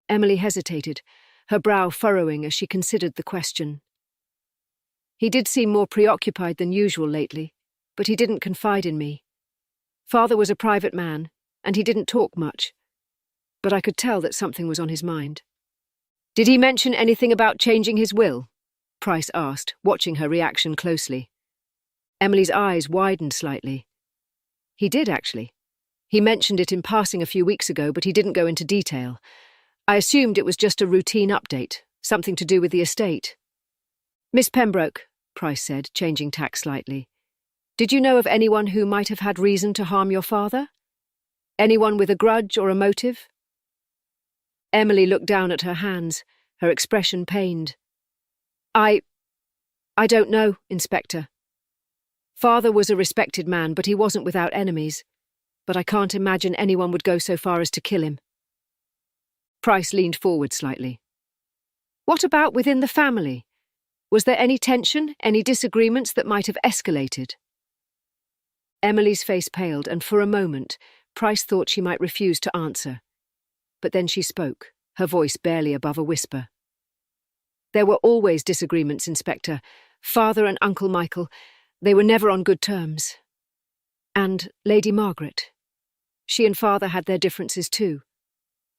Emily hesitated, her brow furrowing as she considered the question. "He did seem more preoccupied than usual lately, but he didn't confide in me. Father was a private man, and he didn't talk much, but I could tell that something was on his mind." "Did he mention anything about changing his will?" Price asked, watching her reaction closely. Emily's eyes widened slightly. "He did, actually. He mentioned it in passing a few weeks ago, but he didn't go into detail. I assumed it was just a routine update, something to do with the estate." "Miss Pembroke," Price said, changing tack slightly, "did you know of anyone who might have had reason to harm your father? Anyone with a grudge or a motive?" Emily looked down at her hands, her expression pained. I don't know, Inspector. Father was a respected man, but he wasn't without enemies. But I can't imagine anyone would go so far as to kill him." Price leaned forward slightly. "What about within the family? Was there any tension, any disagreements that might have escalated?" Emily's face paled, and for a moment, Price thought she might refuse to answer. But then she spoke, her voice barely above a whisper. "There were always disagreements, Inspector. Father and Uncle Michael, they were never on good terms. And Lady Margaret. She and father had their differences too,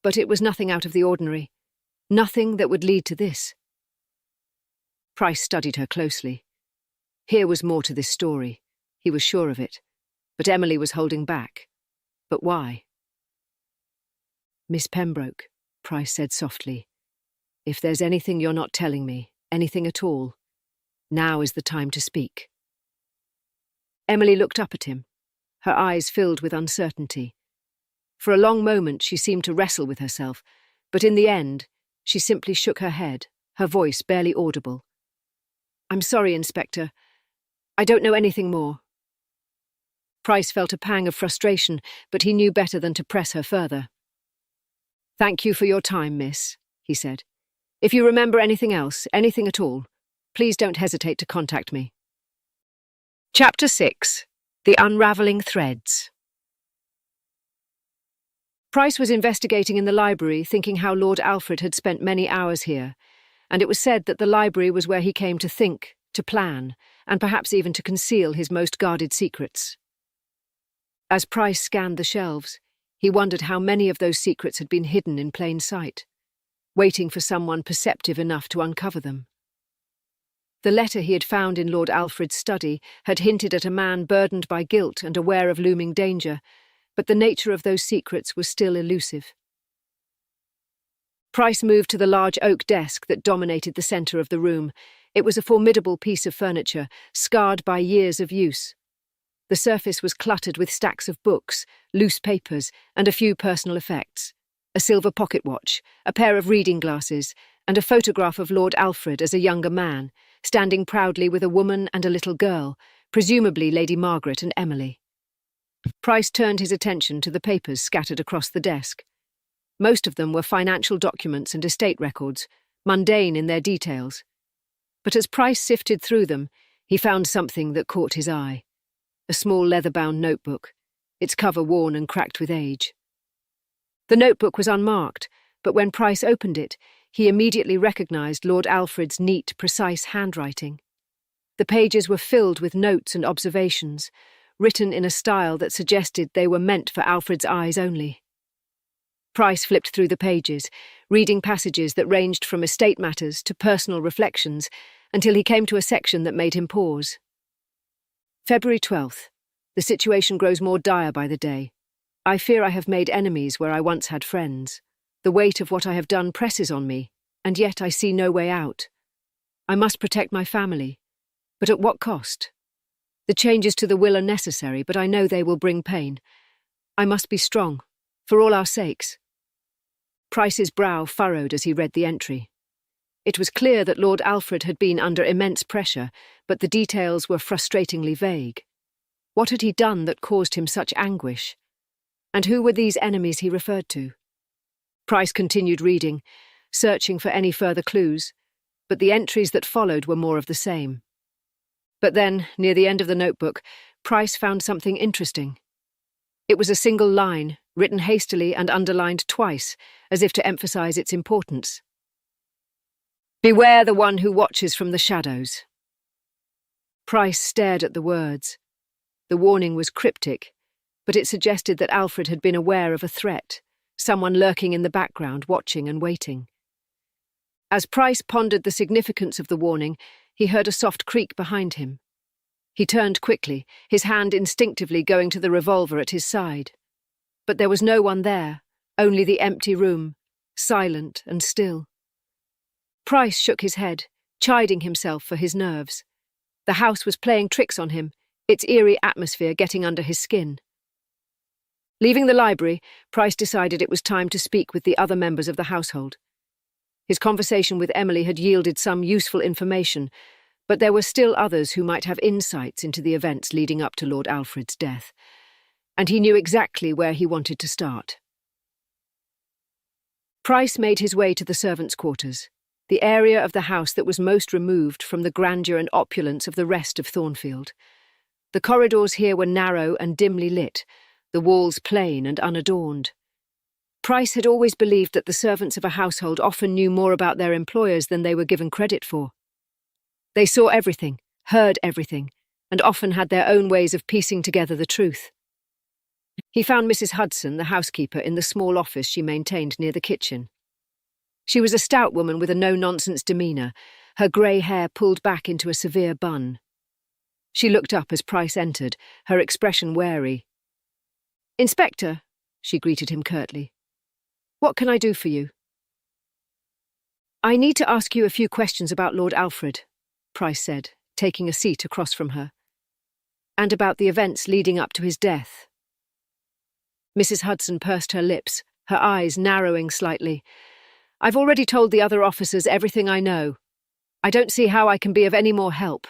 but it was nothing out of the ordinary, nothing that would lead to this. Price studied her closely. Here was more to this story, he was sure of it, but Emily was holding back. But why? Miss Pembroke, Price said softly, if there's anything you're not telling me, anything at all, now is the time to speak. Emily looked up at him, her eyes filled with uncertainty. For a long moment she seemed to wrestle with herself, but in the end she simply shook her head, her voice barely audible. I'm sorry, Inspector. I don't know anything more. Price felt a pang of frustration, but he knew better than to press her further. Thank you for your time, miss, he said. If you remember anything else, anything at all, please don't hesitate to contact me. Chapter 6. The Unravelling Threads. Price was investigating in the library, thinking how Lord Alfred had spent many hours here, and it was said that the library was where he came to think, to plan, and perhaps even to conceal his most guarded secrets. As Price scanned the shelves, he wondered how many of those secrets had been hidden in plain sight, waiting for someone perceptive enough to uncover them. The letter he had found in Lord Alfred's study had hinted at a man burdened by guilt and aware of looming danger, but the nature of those secrets was still elusive. Price moved to the large oak desk that dominated the centre of the room. It was a formidable piece of furniture, scarred by years of use. The surface was cluttered with stacks of books, loose papers, and a few personal effects. A silver pocket watch, a pair of reading glasses, and a photograph of Lord Alfred as a younger man, standing proudly with a woman and a little girl, presumably Lady Margaret and Emily. Price turned his attention to the papers scattered across the desk. Most of them were financial documents and estate records, mundane in their details. But as Price sifted through them, he found something that caught his eye. A small leather-bound notebook, its cover worn and cracked with age. The notebook was unmarked, but when Price opened it, he immediately recognized Lord Alfred's neat, precise handwriting. The pages were filled with notes and observations, written in a style that suggested they were meant for Alfred's eyes only. Price flipped through the pages, reading passages that ranged from estate matters to personal reflections, until he came to a section that made him pause. February 12th. The situation grows more dire by the day. I fear I have made enemies where I once had friends. The weight of what I have done presses on me, and yet I see no way out. I must protect my family, but at what cost? The changes to the will are necessary, but I know they will bring pain. I must be strong, for all our sakes. Price's brow furrowed as he read the entry. It was clear that Lord Alfred had been under immense pressure, but the details were frustratingly vague. What had he done that caused him such anguish? And who were these enemies he referred to? Price continued reading, searching for any further clues, but the entries that followed were more of the same. But then, near the end of the notebook, Price found something interesting. It was a single line, written hastily and underlined twice, as if to emphasize its importance. Beware the one who watches from the shadows. Price stared at the words. The warning was cryptic, but it suggested that Alfred had been aware of a threat, someone lurking in the background, watching and waiting. As Price pondered the significance of the warning, he heard a soft creak behind him. He turned quickly, his hand instinctively going to the revolver at his side. But there was no one there, only the empty room, silent and still. Price shook his head, chiding himself for his nerves. The house was playing tricks on him, its eerie atmosphere getting under his skin. Leaving the library, Price decided it was time to speak with the other members of the household. His conversation with Emily had yielded some useful information, but there were still others who might have insights into the events leading up to Lord Alfred's death, and he knew exactly where he wanted to start. Price made his way to the servants' quarters, the area of the house that was most removed from the grandeur and opulence of the rest of Thornfield. The corridors here were narrow and dimly lit, the walls plain and unadorned. Price had always believed that the servants of a household often knew more about their employers than they were given credit for. They saw everything, heard everything, and often had their own ways of piecing together the truth. He found Mrs. Hudson, the housekeeper, in the small office she maintained near the kitchen. She was a stout woman with a no-nonsense demeanour, her grey hair pulled back into a severe bun. She looked up as Price entered, her expression wary. "Inspector," she greeted him curtly. "What can I do for you?" "I need to ask you a few questions about Lord Alfred," Price said, taking a seat across from her, "and about the events leading up to his death." Mrs. Hudson pursed her lips, her eyes narrowing slightly. "I've already told the other officers everything I know. I don't see how I can be of any more help."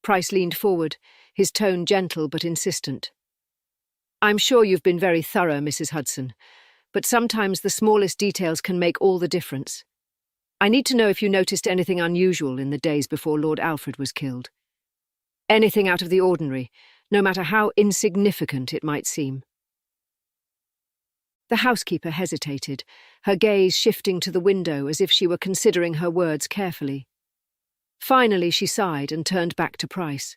Price leaned forward, his tone gentle but insistent. "I'm sure you've been very thorough, Mrs. Hudson, but sometimes the smallest details can make all the difference. I need to know if you noticed anything unusual in the days before Lord Alfred was killed. Anything out of the ordinary, no matter how insignificant it might seem." The housekeeper hesitated, her gaze shifting to the window as if she were considering her words carefully. Finally, she sighed and turned back to Price.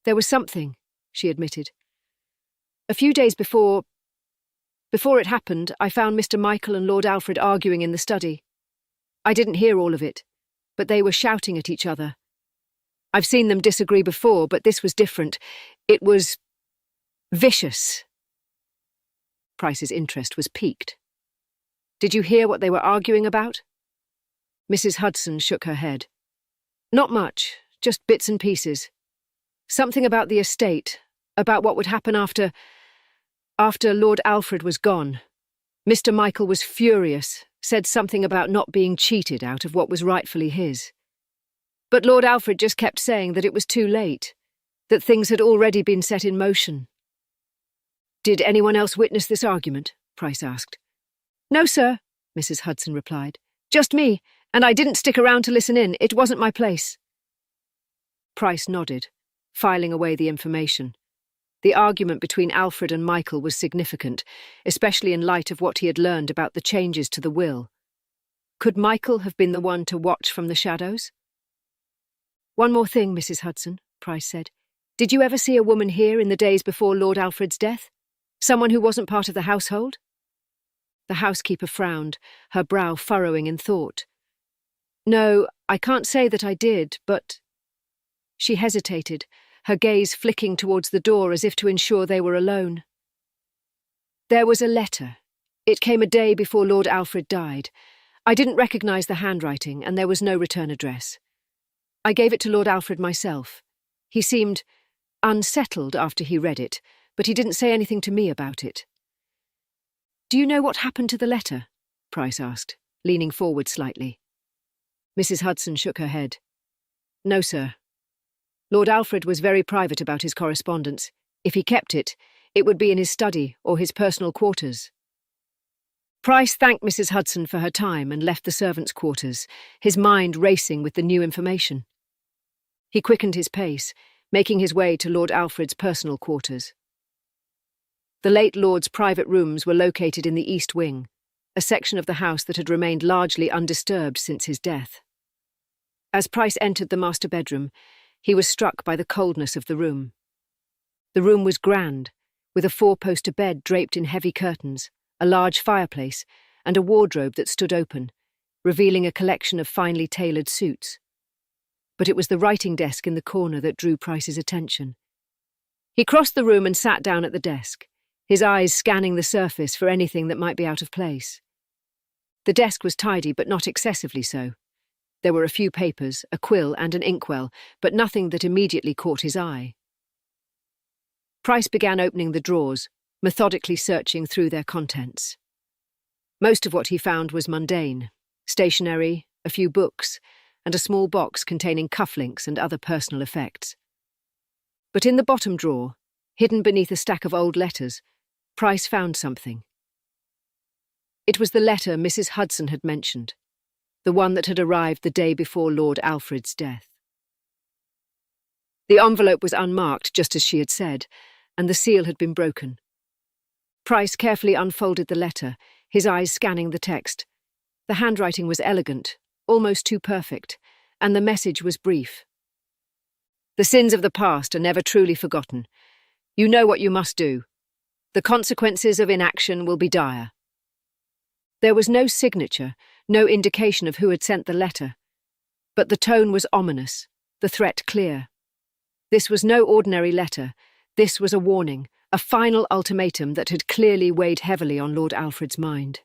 "There was something," she admitted. "A few days before it happened, I found Mr. Michael and Lord Alfred arguing in the study. I didn't hear all of it, but they were shouting at each other. I've seen them disagree before, but this was different. It was vicious." Price's interest was piqued. "Did you hear what they were arguing about?" Mrs. Hudson shook her head. "Not much, just bits and pieces. Something about the estate, about what would happen after Lord Alfred was gone. Mr. Michael was furious, said something about not being cheated out of what was rightfully his. But Lord Alfred just kept saying that it was too late, that things had already been set in motion." "Did anyone else witness this argument?" Price asked. "No, sir," Mrs. Hudson replied. "Just me, and I didn't stick around to listen in. It wasn't my place." Price nodded, filing away the information. The argument between Alfred and Michael was significant, especially in light of what he had learned about the changes to the will. Could Michael have been the one to watch from the shadows? "One more thing, Mrs. Hudson," Price said. "Did you ever see a woman here in the days before Lord Alfred's death? Someone who wasn't part of the household?" The housekeeper frowned, her brow furrowing in thought. "No, I can't say that I did, but—" She hesitated, her gaze flicking towards the door as if to ensure they were alone. "There was a letter. It came a day before Lord Alfred died. I didn't recognise the handwriting, and there was no return address. I gave it to Lord Alfred myself. He seemed unsettled after he read it, but he didn't say anything to me about it." "Do you know what happened to the letter?" Price asked, leaning forward slightly. Mrs. Hudson shook her head. "No, sir. Lord Alfred was very private about his correspondence. If he kept it, it would be in his study or his personal quarters." Price thanked Mrs. Hudson for her time and left the servants' quarters, his mind racing with the new information. He quickened his pace, making his way to Lord Alfred's personal quarters. The late Lord's private rooms were located in the East Wing, a section of the house that had remained largely undisturbed since his death. As Price entered the master bedroom, he was struck by the coldness of the room. The room was grand, with a 4-poster bed draped in heavy curtains, a large fireplace, and a wardrobe that stood open, revealing a collection of finely tailored suits. But it was the writing desk in the corner that drew Price's attention. He crossed the room and sat down at the desk, his eyes scanning the surface for anything that might be out of place. The desk was tidy, but not excessively so. There were a few papers, a quill and an inkwell, but nothing that immediately caught his eye. Price began opening the drawers, methodically searching through their contents. Most of what he found was mundane: stationery, a few books, and a small box containing cufflinks and other personal effects. But in the bottom drawer, hidden beneath a stack of old letters, Price found something. It was the letter Mrs. Hudson had mentioned, the one that had arrived the day before Lord Alfred's death. The envelope was unmarked, just as she had said, and the seal had been broken. Price carefully unfolded the letter, his eyes scanning the text. The handwriting was elegant, almost too perfect, and the message was brief. The sins of the past are never truly forgotten. You know what you must do. The consequences of inaction will be dire. There was no signature, no indication of who had sent the letter. But the tone was ominous, the threat clear. This was no ordinary letter. This was a warning, a final ultimatum that had clearly weighed heavily on Lord Alfred's mind.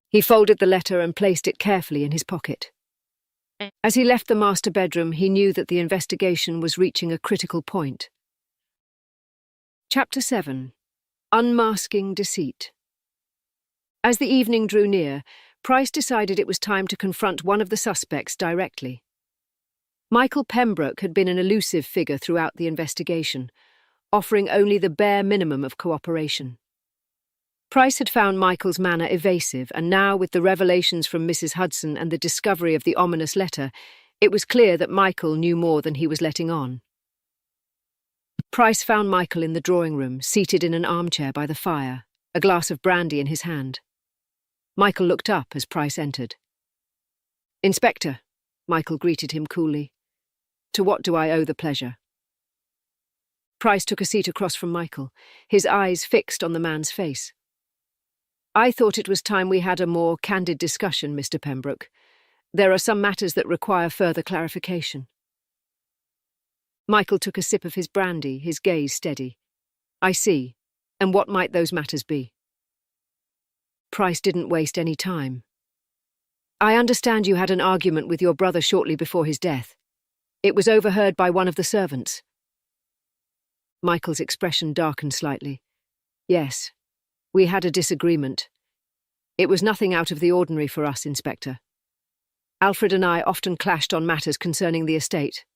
He folded the letter and placed it carefully in his pocket. As he left the master bedroom, he knew that the investigation was reaching a critical point. Chapter 7. Unmasking Deceit. As the evening drew near, Price decided it was time to confront one of the suspects directly. Michael Pembroke had been an elusive figure throughout the investigation, offering only the bare minimum of cooperation. Price had found Michael's manner evasive, and now, with the revelations from Mrs. Hudson and the discovery of the ominous letter, it was clear that Michael knew more than he was letting on. Price found Michael in the drawing room, seated in an armchair by the fire, a glass of brandy in his hand. Michael looked up as Price entered. "Inspector," Michael greeted him coolly. "To what do I owe the pleasure?" Price took a seat across from Michael, his eyes fixed on the man's face. "I thought it was time we had a more candid discussion, Mr. Pembroke. There are some matters that require further clarification." Michael took a sip of his brandy, his gaze steady. "I see. And what might those matters be?" Price didn't waste any time. "I understand you had an argument with your brother shortly before his death. It was overheard by one of the servants." Michael's expression darkened slightly. "Yes, we had a disagreement. It was nothing out of the ordinary for us, Inspector. Alfred and I often clashed on matters concerning the estate."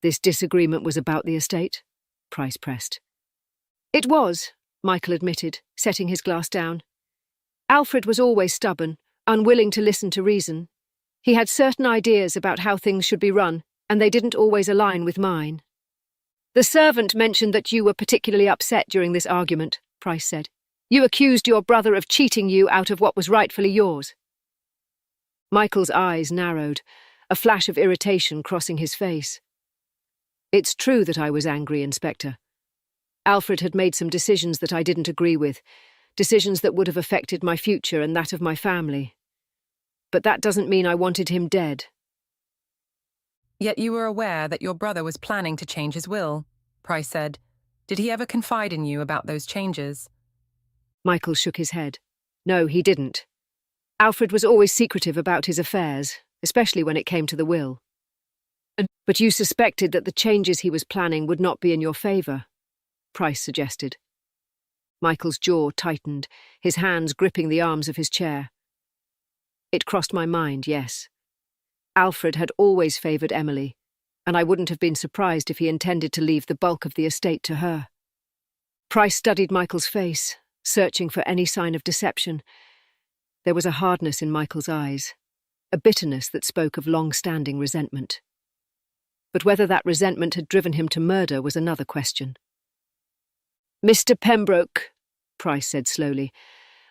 "This disagreement was about the estate?" Price pressed. "It was," Michael admitted, setting his glass down. "Alfred was always stubborn, unwilling to listen to reason. He had certain ideas about how things should be run, and they didn't always align with mine." "The servant mentioned that you were particularly upset during this argument," Price said. "You accused your brother of cheating you out of what was rightfully yours." Michael's eyes narrowed, a flash of irritation crossing his face. "It's true that I was angry, Inspector. Alfred had made some decisions that I didn't agree with, decisions that would have affected my future and that of my family. But that doesn't mean I wanted him dead." "Yet you were aware that your brother was planning to change his will," Price said. "Did he ever confide in you about those changes?" Michael shook his head. "No, he didn't. Alfred was always secretive about his affairs, especially when it came to the will." "But you suspected that the changes he was planning would not be in your favour," Price suggested. Michael's jaw tightened, his hands gripping the arms of his chair. "It crossed my mind, yes. Alfred had always favoured Emily, and I wouldn't have been surprised if he intended to leave the bulk of the estate to her." Price studied Michael's face, searching for any sign of deception. There was a hardness in Michael's eyes, a bitterness that spoke of long-standing resentment. But whether that resentment had driven him to murder was another question. "Mr. Pembroke," Price said slowly,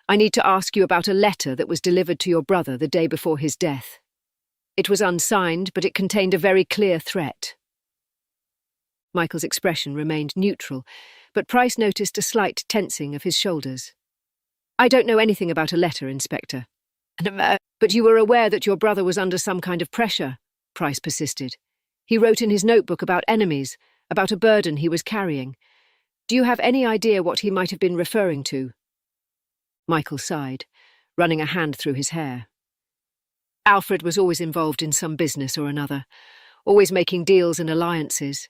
"I need to ask you about a letter that was delivered to your brother the day before his death. It was unsigned, but it contained a very clear threat." Michael's expression remained neutral, but Price noticed a slight tensing of his shoulders. "I don't know anything about a letter, Inspector." "But you were aware that your brother was under some kind of pressure," Price persisted. "He wrote in his notebook about enemies, about a burden he was carrying. Do you have any idea what he might have been referring to?" Michael sighed, running a hand through his hair. "Alfred was always involved in some business or another, always making deals and alliances.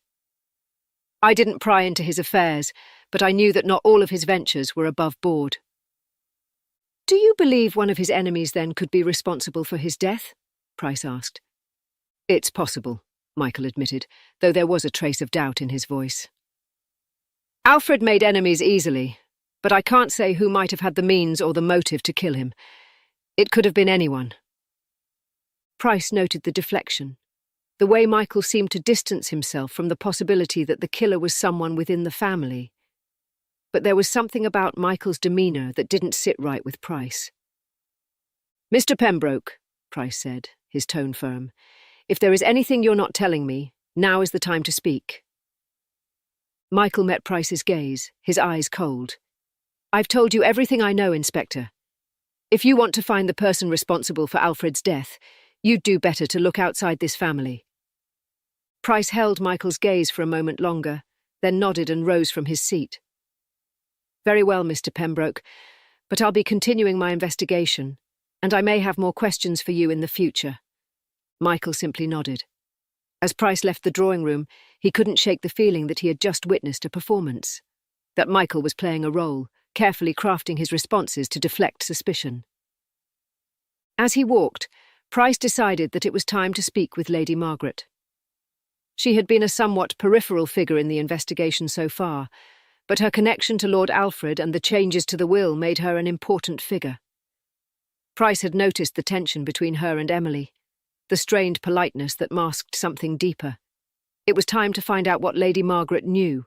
I didn't pry into his affairs, but I knew that not all of his ventures were above board." "Do you believe one of his enemies then could be responsible for his death?" Price asked. "It's possible," Michael admitted, though there was a trace of doubt in his voice. "Alfred made enemies easily, but I can't say who might have had the means or the motive to kill him. It could have been anyone." Price noted the deflection, the way Michael seemed to distance himself from the possibility that the killer was someone within the family. But there was something about Michael's demeanour that didn't sit right with Price. "Mr. Pembroke," Price said, his tone firm, "if there is anything you're not telling me, Now is the time to speak. Michael met Price's gaze, his eyes cold. I've told you everything I know, Inspector. If you want to find the person responsible for Alfred's death, you'd do better to look outside this family. Price held Michael's gaze for a moment longer, then nodded and rose from his seat. Very well, Mr. Pembroke, but I'll be continuing my investigation, and I may have more questions for you in the future. Michael simply nodded. As Price left the drawing room, he couldn't shake the feeling that he had just witnessed a performance, that Michael was playing a role, carefully crafting his responses to deflect suspicion. As he walked, Price decided that it was time to speak with Lady Margaret. She had been a somewhat peripheral figure in the investigation so far, but her connection to Lord Alfred and the changes to the will made her an important figure. Price had noticed the tension between her and Emily, the strained politeness that masked something deeper. It was time to find out what Lady Margaret knew.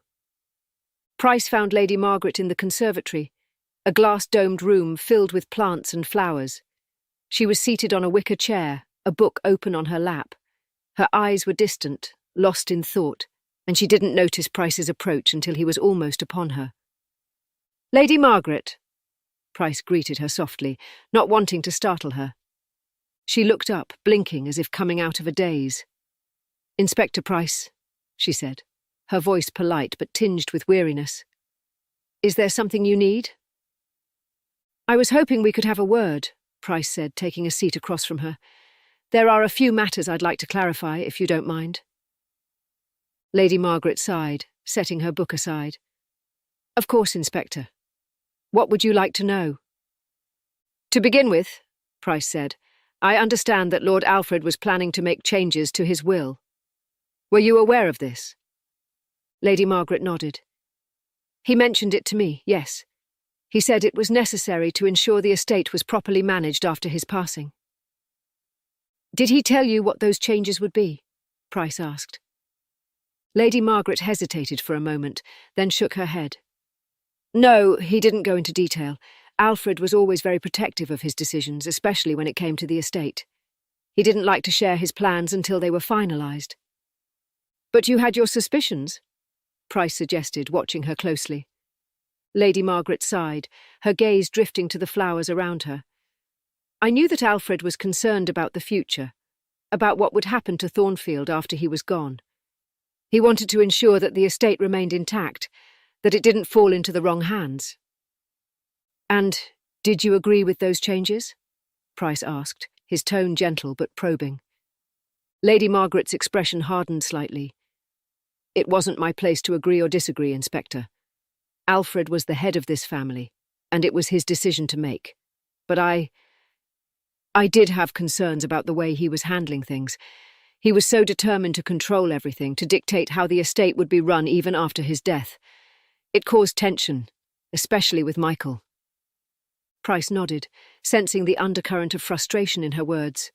Price found Lady Margaret in the conservatory, a glass-domed room filled with plants and flowers. She was seated on a wicker chair, a book open on her lap. Her eyes were distant, lost in thought, and she didn't notice Price's approach until he was almost upon her. "Lady Margaret," Price greeted her softly, not wanting to startle her. She looked up, blinking as if coming out of a daze. "Inspector Price," she said, her voice polite but tinged with weariness. "Is there something you need?" "I was hoping we could have a word," Price said, taking a seat across from her. "There are a few matters I'd like to clarify, if you don't mind." Lady Margaret sighed, setting her book aside. "Of course, Inspector. What would you like to know?" "To begin with," Price said, "I understand that Lord Alfred was planning to make changes to his will. Were you aware of this?" Lady Margaret nodded. "He mentioned it to me, yes. He said it was necessary to ensure the estate was properly managed after his passing." "Did he tell you what those changes would be?" Price asked. Lady Margaret hesitated for a moment, then shook her head. "No, he didn't go into detail. Alfred was always very protective of his decisions, especially when it came to the estate. He didn't like to share his plans until they were finalised." "But you had your suspicions?" Price suggested, watching her closely. Lady Margaret sighed, her gaze drifting to the flowers around her. "I knew that Alfred was concerned about the future, about what would happen to Thornfield after he was gone. He wanted to ensure that the estate remained intact, that it didn't fall into the wrong hands." "And did you agree with those changes?" Price asked, his tone gentle but probing. Lady Margaret's expression hardened slightly. "It wasn't my place to agree or disagree, Inspector. Alfred was the head of this family, and it was his decision to make. But I did have concerns about the way he was handling things. He was so determined to control everything, to dictate how the estate would be run even after his death. It caused tension, especially with Michael." Price nodded, sensing the undercurrent of frustration in her words.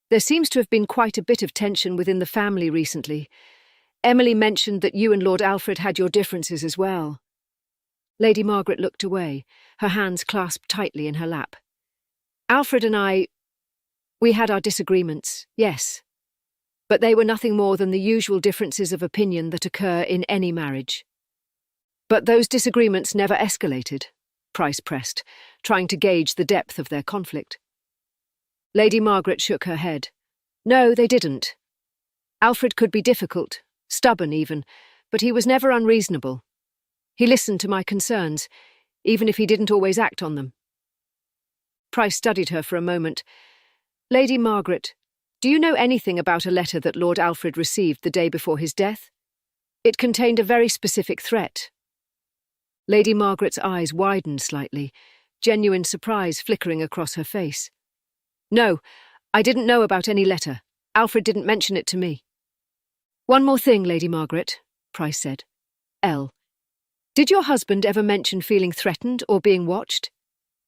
"There seems to have been quite a bit of tension within the family recently. Emily mentioned that you and Lord Alfred had your differences as well." Lady Margaret looked away, her hands clasped tightly in her lap. "Alfred and we had our disagreements, yes. But they were nothing more than the usual differences of opinion that occur in any marriage." "But those disagreements never escalated," Price pressed, trying to gauge the depth of their conflict. Lady Margaret shook her head. "No, they didn't. Alfred could be difficult, stubborn even, but he was never unreasonable. He listened to my concerns, even if he didn't always act on them." Price studied her for a moment. "Lady Margaret, do you know anything about a letter that Lord Alfred received the day before his death? It contained a very specific threat." Lady Margaret's eyes widened slightly, genuine surprise flickering across her face. "No, I didn't know about any letter. Alfred didn't mention it to me." "One more thing, Lady Margaret," Price said. "L. Did your husband ever mention feeling threatened or being watched?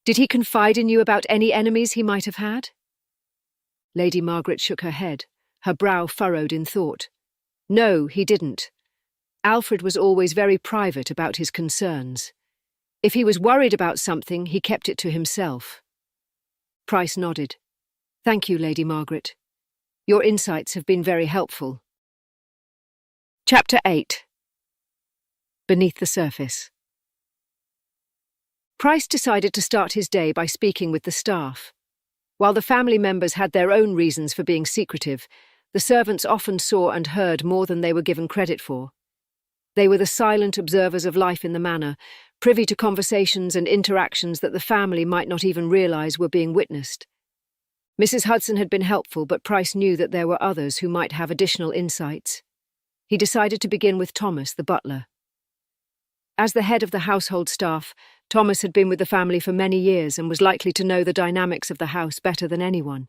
Did he confide in you about any enemies he might have had?" Lady Margaret shook her head, her brow furrowed in thought. "No, he didn't. Alfred was always very private about his concerns. If he was worried about something, he kept it to himself." Price nodded. "Thank you, Lady Margaret. Your insights have been very helpful." Chapter 8. Beneath the Surface. Price decided to start his day by speaking with the staff. While the family members had their own reasons for being secretive, the servants often saw and heard more than they were given credit for. They were the silent observers of life in the manor, privy to conversations and interactions that the family might not even realize were being witnessed. Mrs. Hudson had been helpful, but Price knew that there were others who might have additional insights. He decided to begin with Thomas, the butler. As the head of the household staff, Thomas had been with the family for many years and was likely to know the dynamics of the house better than anyone.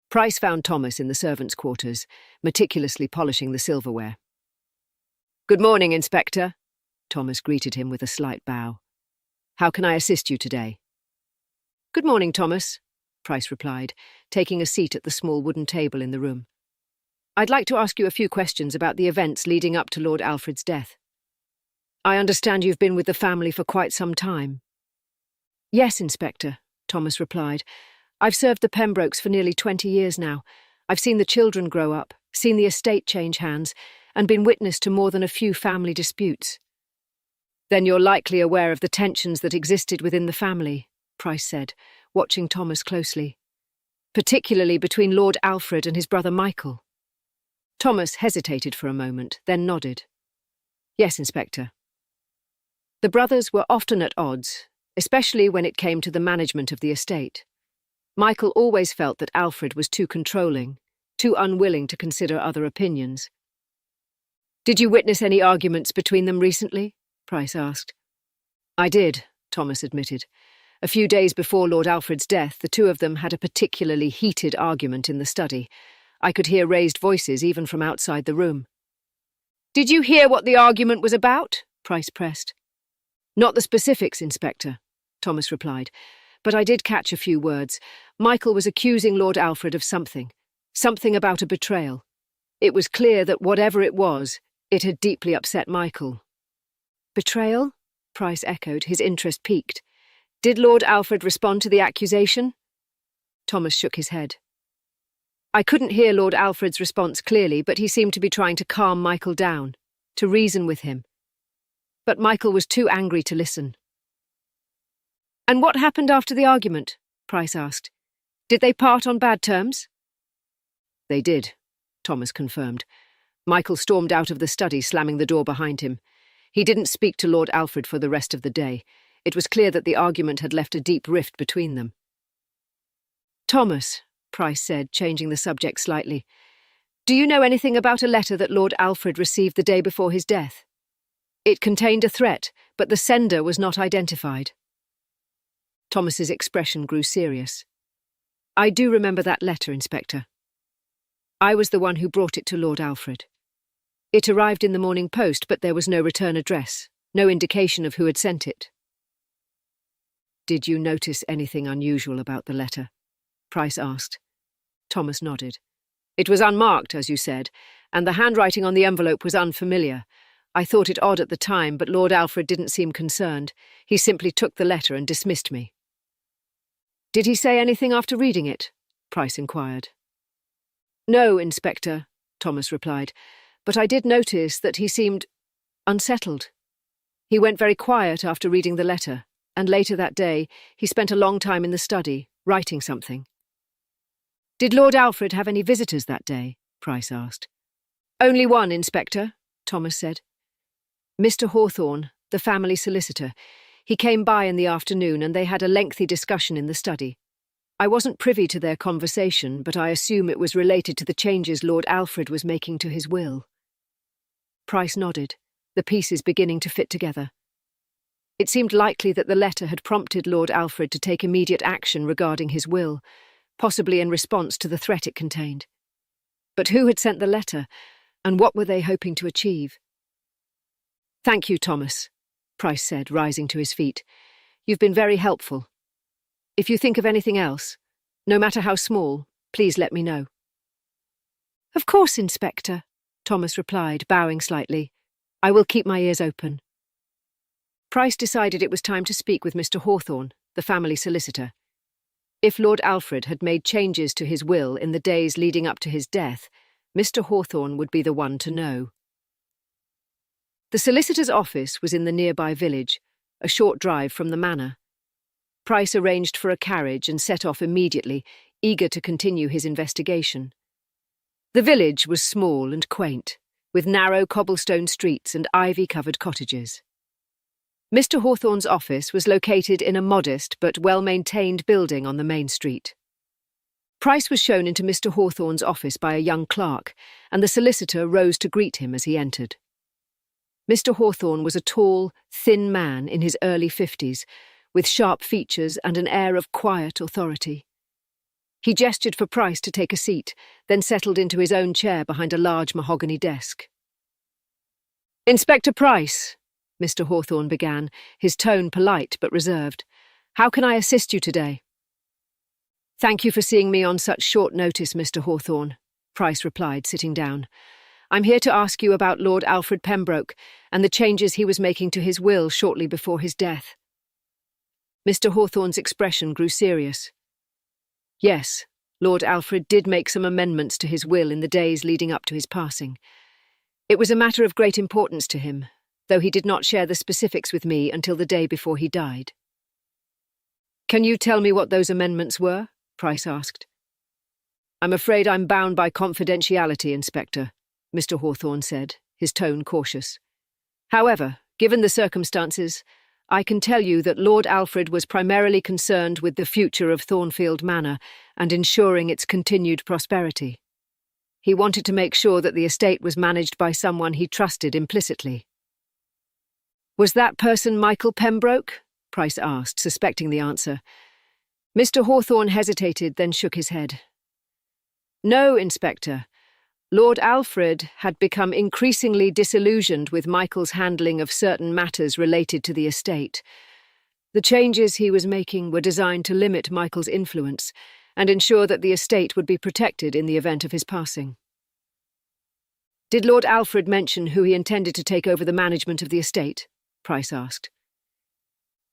Price found Thomas in the servants' quarters, meticulously polishing the silverware. "Good morning, Inspector," Thomas greeted him with a slight bow. "How can I assist you today?" "Good morning, Thomas," Price replied, taking a seat at the small wooden table in the room. "I'd like to ask you a few questions about the events leading up to Lord Alfred's death. I understand you've been with the family for quite some time." "Yes, Inspector," Thomas replied. "I've served the Pembrokes for nearly 20 years now. I've seen the children grow up, seen the estate change hands, and been witness to more than a few family disputes." "Then you're likely aware of the tensions that existed within the family," Price said, watching Thomas closely. "Particularly between Lord Alfred and his brother Michael." Thomas hesitated for a moment, then nodded. "Yes, Inspector." The brothers were often at odds, especially when it came to the management of the estate. Michael always felt that Alfred was too controlling, too unwilling to consider other opinions. "Did you witness any arguments between them recently?" Price asked. "I did," Thomas admitted. "A few days before Lord Alfred's death, the two of them had a particularly heated argument in the study. I could hear raised voices even from outside the room." "Did you hear what the argument was about?" Price pressed. "Not the specifics, Inspector," Thomas replied, "but I did catch a few words. Michael was accusing Lord Alfred of something about a betrayal. It was clear that whatever it was, it had deeply upset Michael." "Betrayal?" Price echoed, his interest piqued. "Did Lord Alfred respond to the accusation?" Thomas shook his head. "I couldn't hear Lord Alfred's response clearly, but he seemed to be trying to calm Michael down, to reason with him. But Michael was too angry to listen." "And what happened after the argument?" Price asked. "Did they part on bad terms?" "They did," Thomas confirmed. Michael stormed out of the study, slamming the door behind him. He didn't speak to Lord Alfred for the rest of the day. It was clear that the argument had left a deep rift between them. "Thomas," Price said, changing the subject slightly, "do you know anything about a letter that Lord Alfred received the day before his death? It contained a threat, but the sender was not identified." Thomas's expression grew serious. "I do remember that letter, Inspector. I was the one who brought it to Lord Alfred. It arrived in the Morning Post, but there was no return address, no indication of who had sent it." "Did you notice anything unusual about the letter?" Price asked. Thomas nodded. "It was unmarked, as you said, and the handwriting on the envelope was unfamiliar. I thought it odd at the time, but Lord Alfred didn't seem concerned. He simply took the letter and dismissed me." "Did he say anything after reading it?" Price inquired. "No, Inspector," Thomas replied, "but I did notice that he seemed unsettled. He went very quiet after reading the letter, and later that day he spent a long time in the study, writing something." "Did Lord Alfred have any visitors that day?" Price asked. "Only one, Inspector," Thomas said. "Mr. Hawthorne, the family solicitor. He came by in the afternoon and they had a lengthy discussion in the study. I wasn't privy to their conversation, but I assume it was related to the changes Lord Alfred was making to his will." Price nodded, the pieces beginning to fit together. It seemed likely that the letter had prompted Lord Alfred to take immediate action regarding his will, possibly in response to the threat it contained. But who had sent the letter, and what were they hoping to achieve? "Thank you, Thomas," Price said, rising to his feet. "You've been very helpful. If you think of anything else, no matter how small, please let me know." "Of course, Inspector," Thomas replied, bowing slightly. "I will keep my ears open." Price decided it was time to speak with Mr. Hawthorne, the family solicitor. If Lord Alfred had made changes to his will in the days leading up to his death, Mr. Hawthorne would be the one to know. The solicitor's office was in the nearby village, a short drive from the manor. Price arranged for a carriage and set off immediately, eager to continue his investigation. The village was small and quaint, with narrow cobblestone streets and ivy-covered cottages. Mr. Hawthorne's office was located in a modest but well-maintained building on the main street. Price was shown into Mr. Hawthorne's office by a young clerk, and the solicitor rose to greet him as he entered. Mr. Hawthorne was a tall, thin man in his early 50s, with sharp features and an air of quiet authority. He gestured for Price to take a seat, then settled into his own chair behind a large mahogany desk. "Inspector Price," Mr. Hawthorne began, his tone polite but reserved. "How can I assist you today?" "Thank you for seeing me on such short notice, Mr. Hawthorne," Price replied, sitting down. "I'm here to ask you about Lord Alfred Pembroke and the changes he was making to his will shortly before his death." Mr. Hawthorne's expression grew serious. "Yes, Lord Alfred did make some amendments to his will in the days leading up to his passing. It was a matter of great importance to him, though he did not share the specifics with me until the day before he died." "Can you tell me what those amendments were?" Price asked. "I'm afraid I'm bound by confidentiality, Inspector," Mr. Hawthorne said, his tone cautious. "However, given the circumstances, I can tell you that Lord Alfred was primarily concerned with the future of Thornfield Manor and ensuring its continued prosperity. He wanted to make sure that the estate was managed by someone he trusted implicitly." "Was that person Michael Pembroke?" Price asked, suspecting the answer. Mr. Hawthorne hesitated, then shook his head. "No, Inspector. Lord Alfred had become increasingly disillusioned with Michael's handling of certain matters related to the estate. The changes he was making were designed to limit Michael's influence and ensure that the estate would be protected in the event of his passing." "Did Lord Alfred mention who he intended to take over the management of the estate?" Price asked.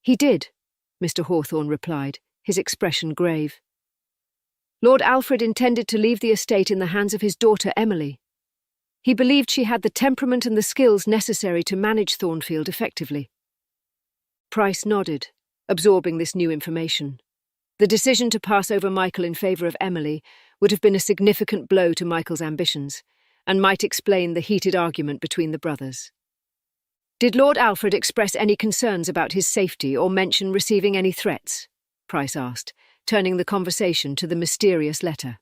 "He did," Mr. Hawthorne replied, his expression grave. "Lord Alfred intended to leave the estate in the hands of his daughter Emily. He believed she had the temperament and the skills necessary to manage Thornfield effectively." Price nodded, absorbing this new information. The decision to pass over Michael in favour of Emily would have been a significant blow to Michael's ambitions, and might explain the heated argument between the brothers. "Did Lord Alfred express any concerns about his safety or mention receiving any threats?" Price asked, turning the conversation to the mysterious letter.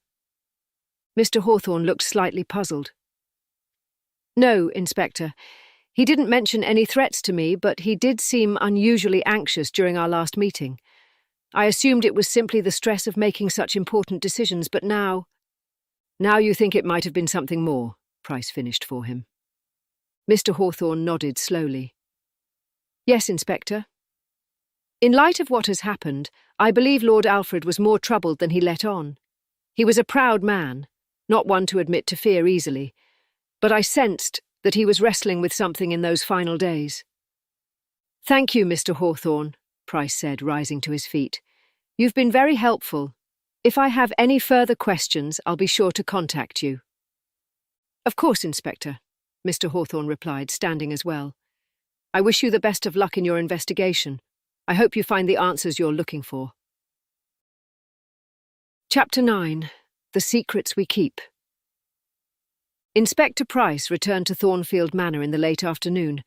Mr. Hawthorne looked slightly puzzled. "No, Inspector. He didn't mention any threats to me, but he did seem unusually anxious during our last meeting. I assumed it was simply the stress of making such important decisions, but now—" "Now you think it might have been something more," Price finished for him. Mr. Hawthorne nodded slowly. "Yes, Inspector. In light of what has happened, I believe Lord Alfred was more troubled than he let on. He was a proud man, not one to admit to fear easily, but I sensed that he was wrestling with something in those final days." "Thank you, Mr. Hawthorne," Price said, rising to his feet. "You've been very helpful. If I have any further questions, I'll be sure to contact you." "Of course, Inspector," Mr. Hawthorne replied, standing as well. "I wish you the best of luck in your investigation. I hope you find the answers you're looking for." Chapter 9. The Secrets We Keep. Inspector Price returned to Thornfield Manor in the late afternoon.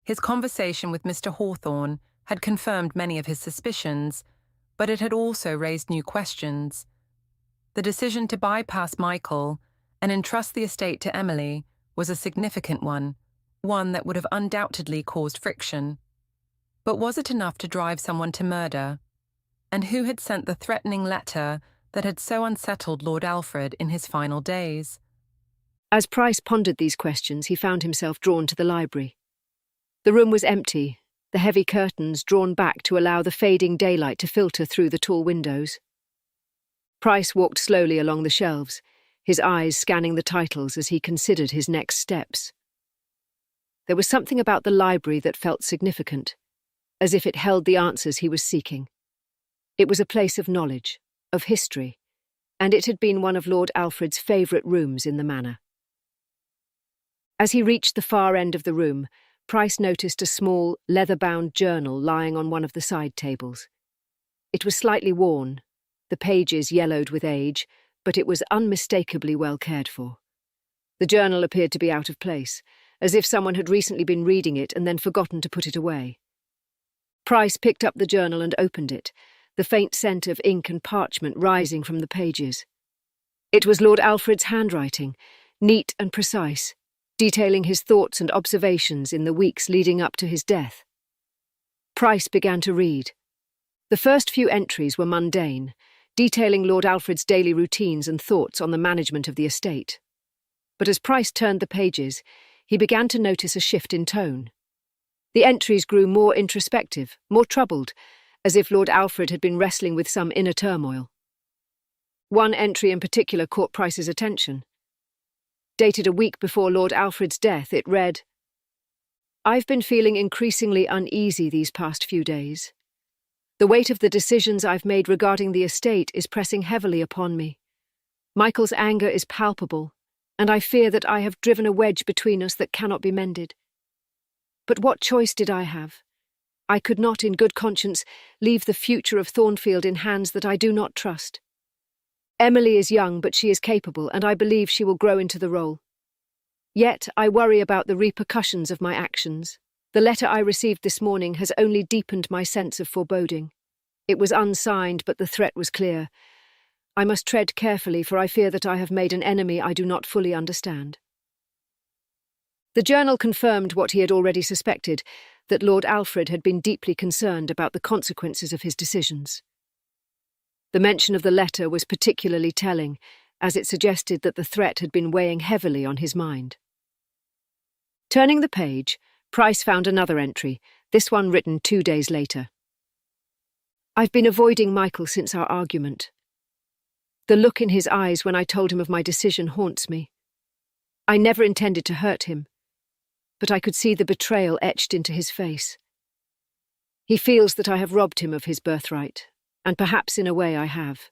His conversation with Mr. Hawthorne had confirmed many of his suspicions, but it had also raised new questions. The decision to bypass Michael and entrust the estate to Emily was a significant one that would have undoubtedly caused friction. But was it enough to drive someone to murder? And who had sent the threatening letter that had so unsettled Lord Alfred in his final days? As Price pondered these questions, he found himself drawn to the library. The room was empty, the heavy curtains drawn back to allow the fading daylight to filter through the tall windows. Price walked slowly along the shelves, his eyes scanning the titles as he considered his next steps. There was something about the library that felt significant, as if it held the answers he was seeking. It was a place of knowledge, of history, and it had been one of Lord Alfred's favourite rooms in the manor. As he reached the far end of the room, Price noticed a small, leather-bound journal lying on one of the side tables. It was slightly worn, the pages yellowed with age, but it was unmistakably well cared for. The journal appeared to be out of place, as if someone had recently been reading it and then forgotten to put it away. Price picked up the journal and opened it, the faint scent of ink and parchment rising from the pages. It was Lord Alfred's handwriting, neat and precise, detailing his thoughts and observations in the weeks leading up to his death. Price began to read. The first few entries were mundane, detailing Lord Alfred's daily routines and thoughts on the management of the estate. But as Price turned the pages, he began to notice a shift in tone. The entries grew more introspective, more troubled, as if Lord Alfred had been wrestling with some inner turmoil. One entry in particular caught Price's attention. Dated a week before Lord Alfred's death, it read, "I've been feeling increasingly uneasy these past few days. The weight of the decisions I've made regarding the estate is pressing heavily upon me. Michael's anger is palpable, and I fear that I have driven a wedge between us that cannot be mended. But what choice did I have? I could not, in good conscience, leave the future of Thornfield in hands that I do not trust. Emily is young, but she is capable, and I believe she will grow into the role. Yet I worry about the repercussions of my actions. The letter I received this morning has only deepened my sense of foreboding. It was unsigned, but the threat was clear. I must tread carefully, for I fear that I have made an enemy I do not fully understand." The journal confirmed what he had already suspected, that Lord Alfred had been deeply concerned about the consequences of his decisions. The mention of the letter was particularly telling, as it suggested that the threat had been weighing heavily on his mind. Turning the page, Price found another entry, this one written 2 days later. "I've been avoiding Michael since our argument. The look in his eyes when I told him of my decision haunts me. I never intended to hurt him, but I could see the betrayal etched into his face. He feels that I have robbed him of his birthright, and perhaps in a way I have.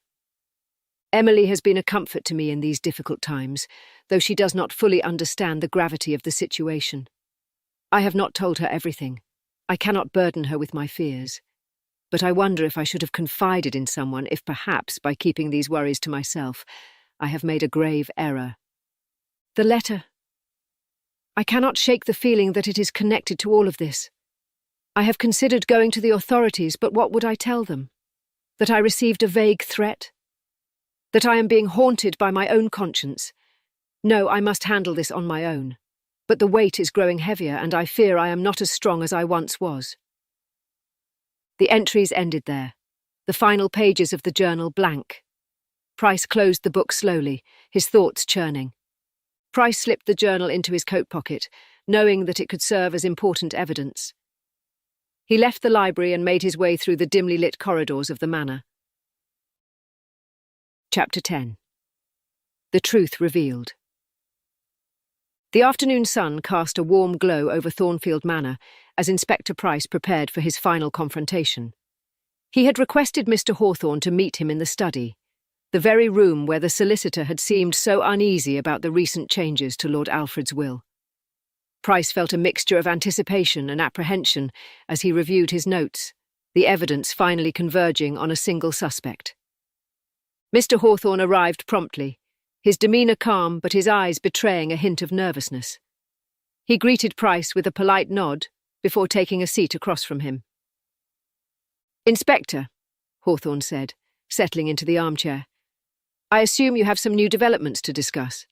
Emily has been a comfort to me in these difficult times, though she does not fully understand the gravity of the situation. I have not told her everything. I cannot burden her with my fears. But I wonder if I should have confided in someone if perhaps, by keeping these worries to myself, I have made a grave error. The letter. I cannot shake the feeling that it is connected to all of this. I have considered going to the authorities, but what would I tell them? That I received a vague threat? That I am being haunted by my own conscience? No, I must handle this on my own. But the weight is growing heavier, and I fear I am not as strong as I once was." The entries ended there, the final pages of the journal blank. Price closed the book slowly, his thoughts churning. Price slipped the journal into his coat pocket, knowing that it could serve as important evidence. He left the library and made his way through the dimly lit corridors of the manor. Chapter 10. The Truth Revealed. The afternoon sun cast a warm glow over Thornfield Manor as Inspector Price prepared for his final confrontation. He had requested Mr. Hawthorne to meet him in the study, the very room where the solicitor had seemed so uneasy about the recent changes to Lord Alfred's will. Price felt a mixture of anticipation and apprehension as he reviewed his notes, the evidence finally converging on a single suspect. Mr. Hawthorne arrived promptly, his demeanour calm but his eyes betraying a hint of nervousness. He greeted Price with a polite nod before taking a seat across from him. "Inspector," Hawthorne said, settling into the armchair, "I assume you have some new developments to discuss."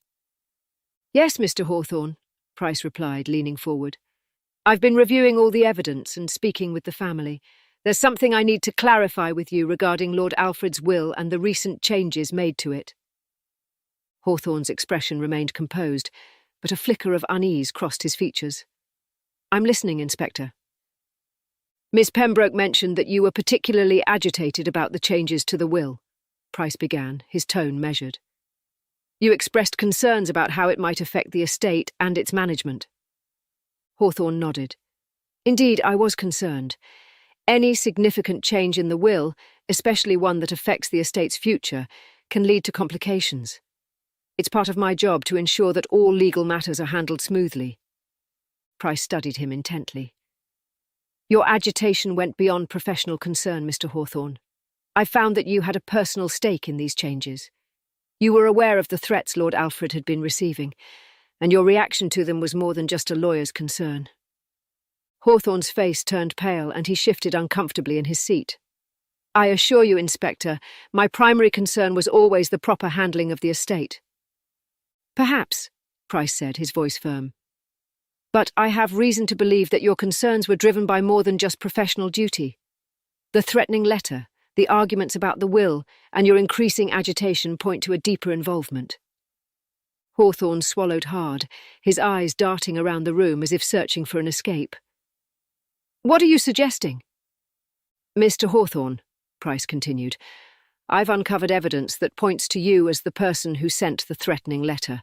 "Yes, Mr. Hawthorne," Price replied, leaning forward. "I've been reviewing all the evidence and speaking with the family. There's something I need to clarify with you regarding Lord Alfred's will and the recent changes made to it." Hawthorne's expression remained composed, but a flicker of unease crossed his features. "I'm listening, Inspector." "Miss Pembroke mentioned that you were particularly agitated about the changes to the will," Price began, his tone measured. "You expressed concerns about how it might affect the estate and its management." Hawthorne nodded. "Indeed, I was concerned. Any significant change in the will, especially one that affects the estate's future, can lead to complications. It's part of my job to ensure that all legal matters are handled smoothly." Price studied him intently. Your agitation went beyond professional concern, Mr. Hawthorne. I found that you had a personal stake in these changes. You were aware of the threats Lord Alfred had been receiving, and your reaction to them was more than just a lawyer's concern. Hawthorne's face turned pale, and he shifted uncomfortably in his seat. I assure you, Inspector, my primary concern was always the proper handling of the estate. Perhaps, Price said, his voice firm. But I have reason to believe that your concerns were driven by more than just professional duty. The threatening letter, the arguments about the will, and your increasing agitation point to a deeper involvement. Hawthorne swallowed hard, his eyes darting around the room as if searching for an escape. What are you suggesting? Mr. Hawthorne, Price continued, I've uncovered evidence that points to you as the person who sent the threatening letter.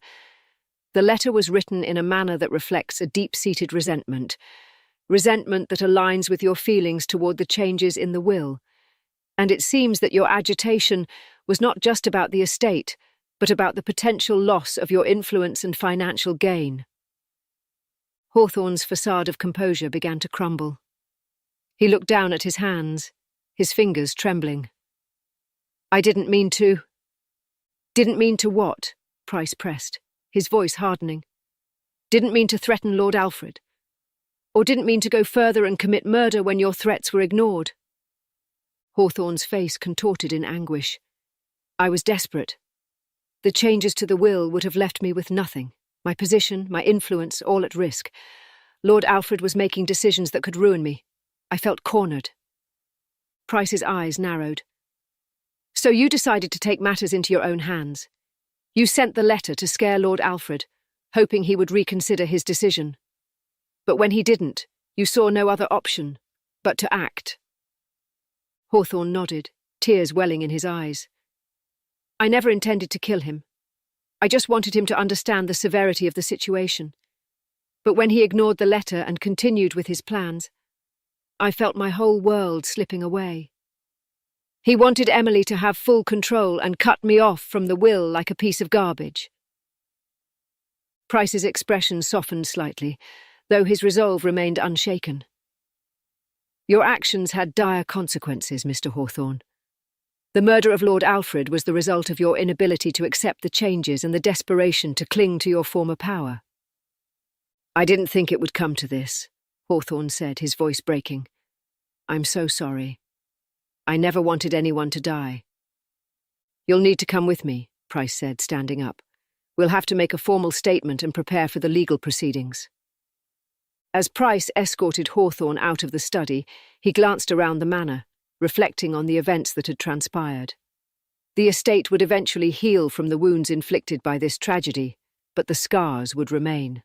The letter was written in a manner that reflects a deep-seated resentment that aligns with your feelings toward the changes in the will. And it seems that your agitation was not just about the estate, but about the potential loss of your influence and financial gain. Hawthorne's facade of composure began to crumble. He looked down at his hands, his fingers trembling. I didn't mean to... Didn't mean to what? Price pressed, his voice hardening. Didn't mean to threaten Lord Alfred? Or didn't mean to go further and commit murder when your threats were ignored? Hawthorne's face contorted in anguish. I was desperate. The changes to the will would have left me with nothing. My position, my influence, all at risk. Lord Alfred was making decisions that could ruin me. I felt cornered. Price's eyes narrowed. So you decided to take matters into your own hands. You sent the letter to scare Lord Alfred, hoping he would reconsider his decision. But when he didn't, you saw no other option but to act. Hawthorne nodded, tears welling in his eyes. I never intended to kill him. I just wanted him to understand the severity of the situation. But when he ignored the letter and continued with his plans, I felt my whole world slipping away. He wanted Emily to have full control and cut me off from the will like a piece of garbage. Price's expression softened slightly, though his resolve remained unshaken. Your actions had dire consequences, Mr. Hawthorne. The murder of Lord Alfred was the result of your inability to accept the changes and the desperation to cling to your former power. I didn't think it would come to this, Hawthorne said, his voice breaking. I'm so sorry. I never wanted anyone to die. You'll need to come with me, Price said, standing up. We'll have to make a formal statement and prepare for the legal proceedings. As Price escorted Hawthorne out of the study, he glanced around the manor, reflecting on the events that had transpired. The estate would eventually heal from the wounds inflicted by this tragedy, but the scars would remain.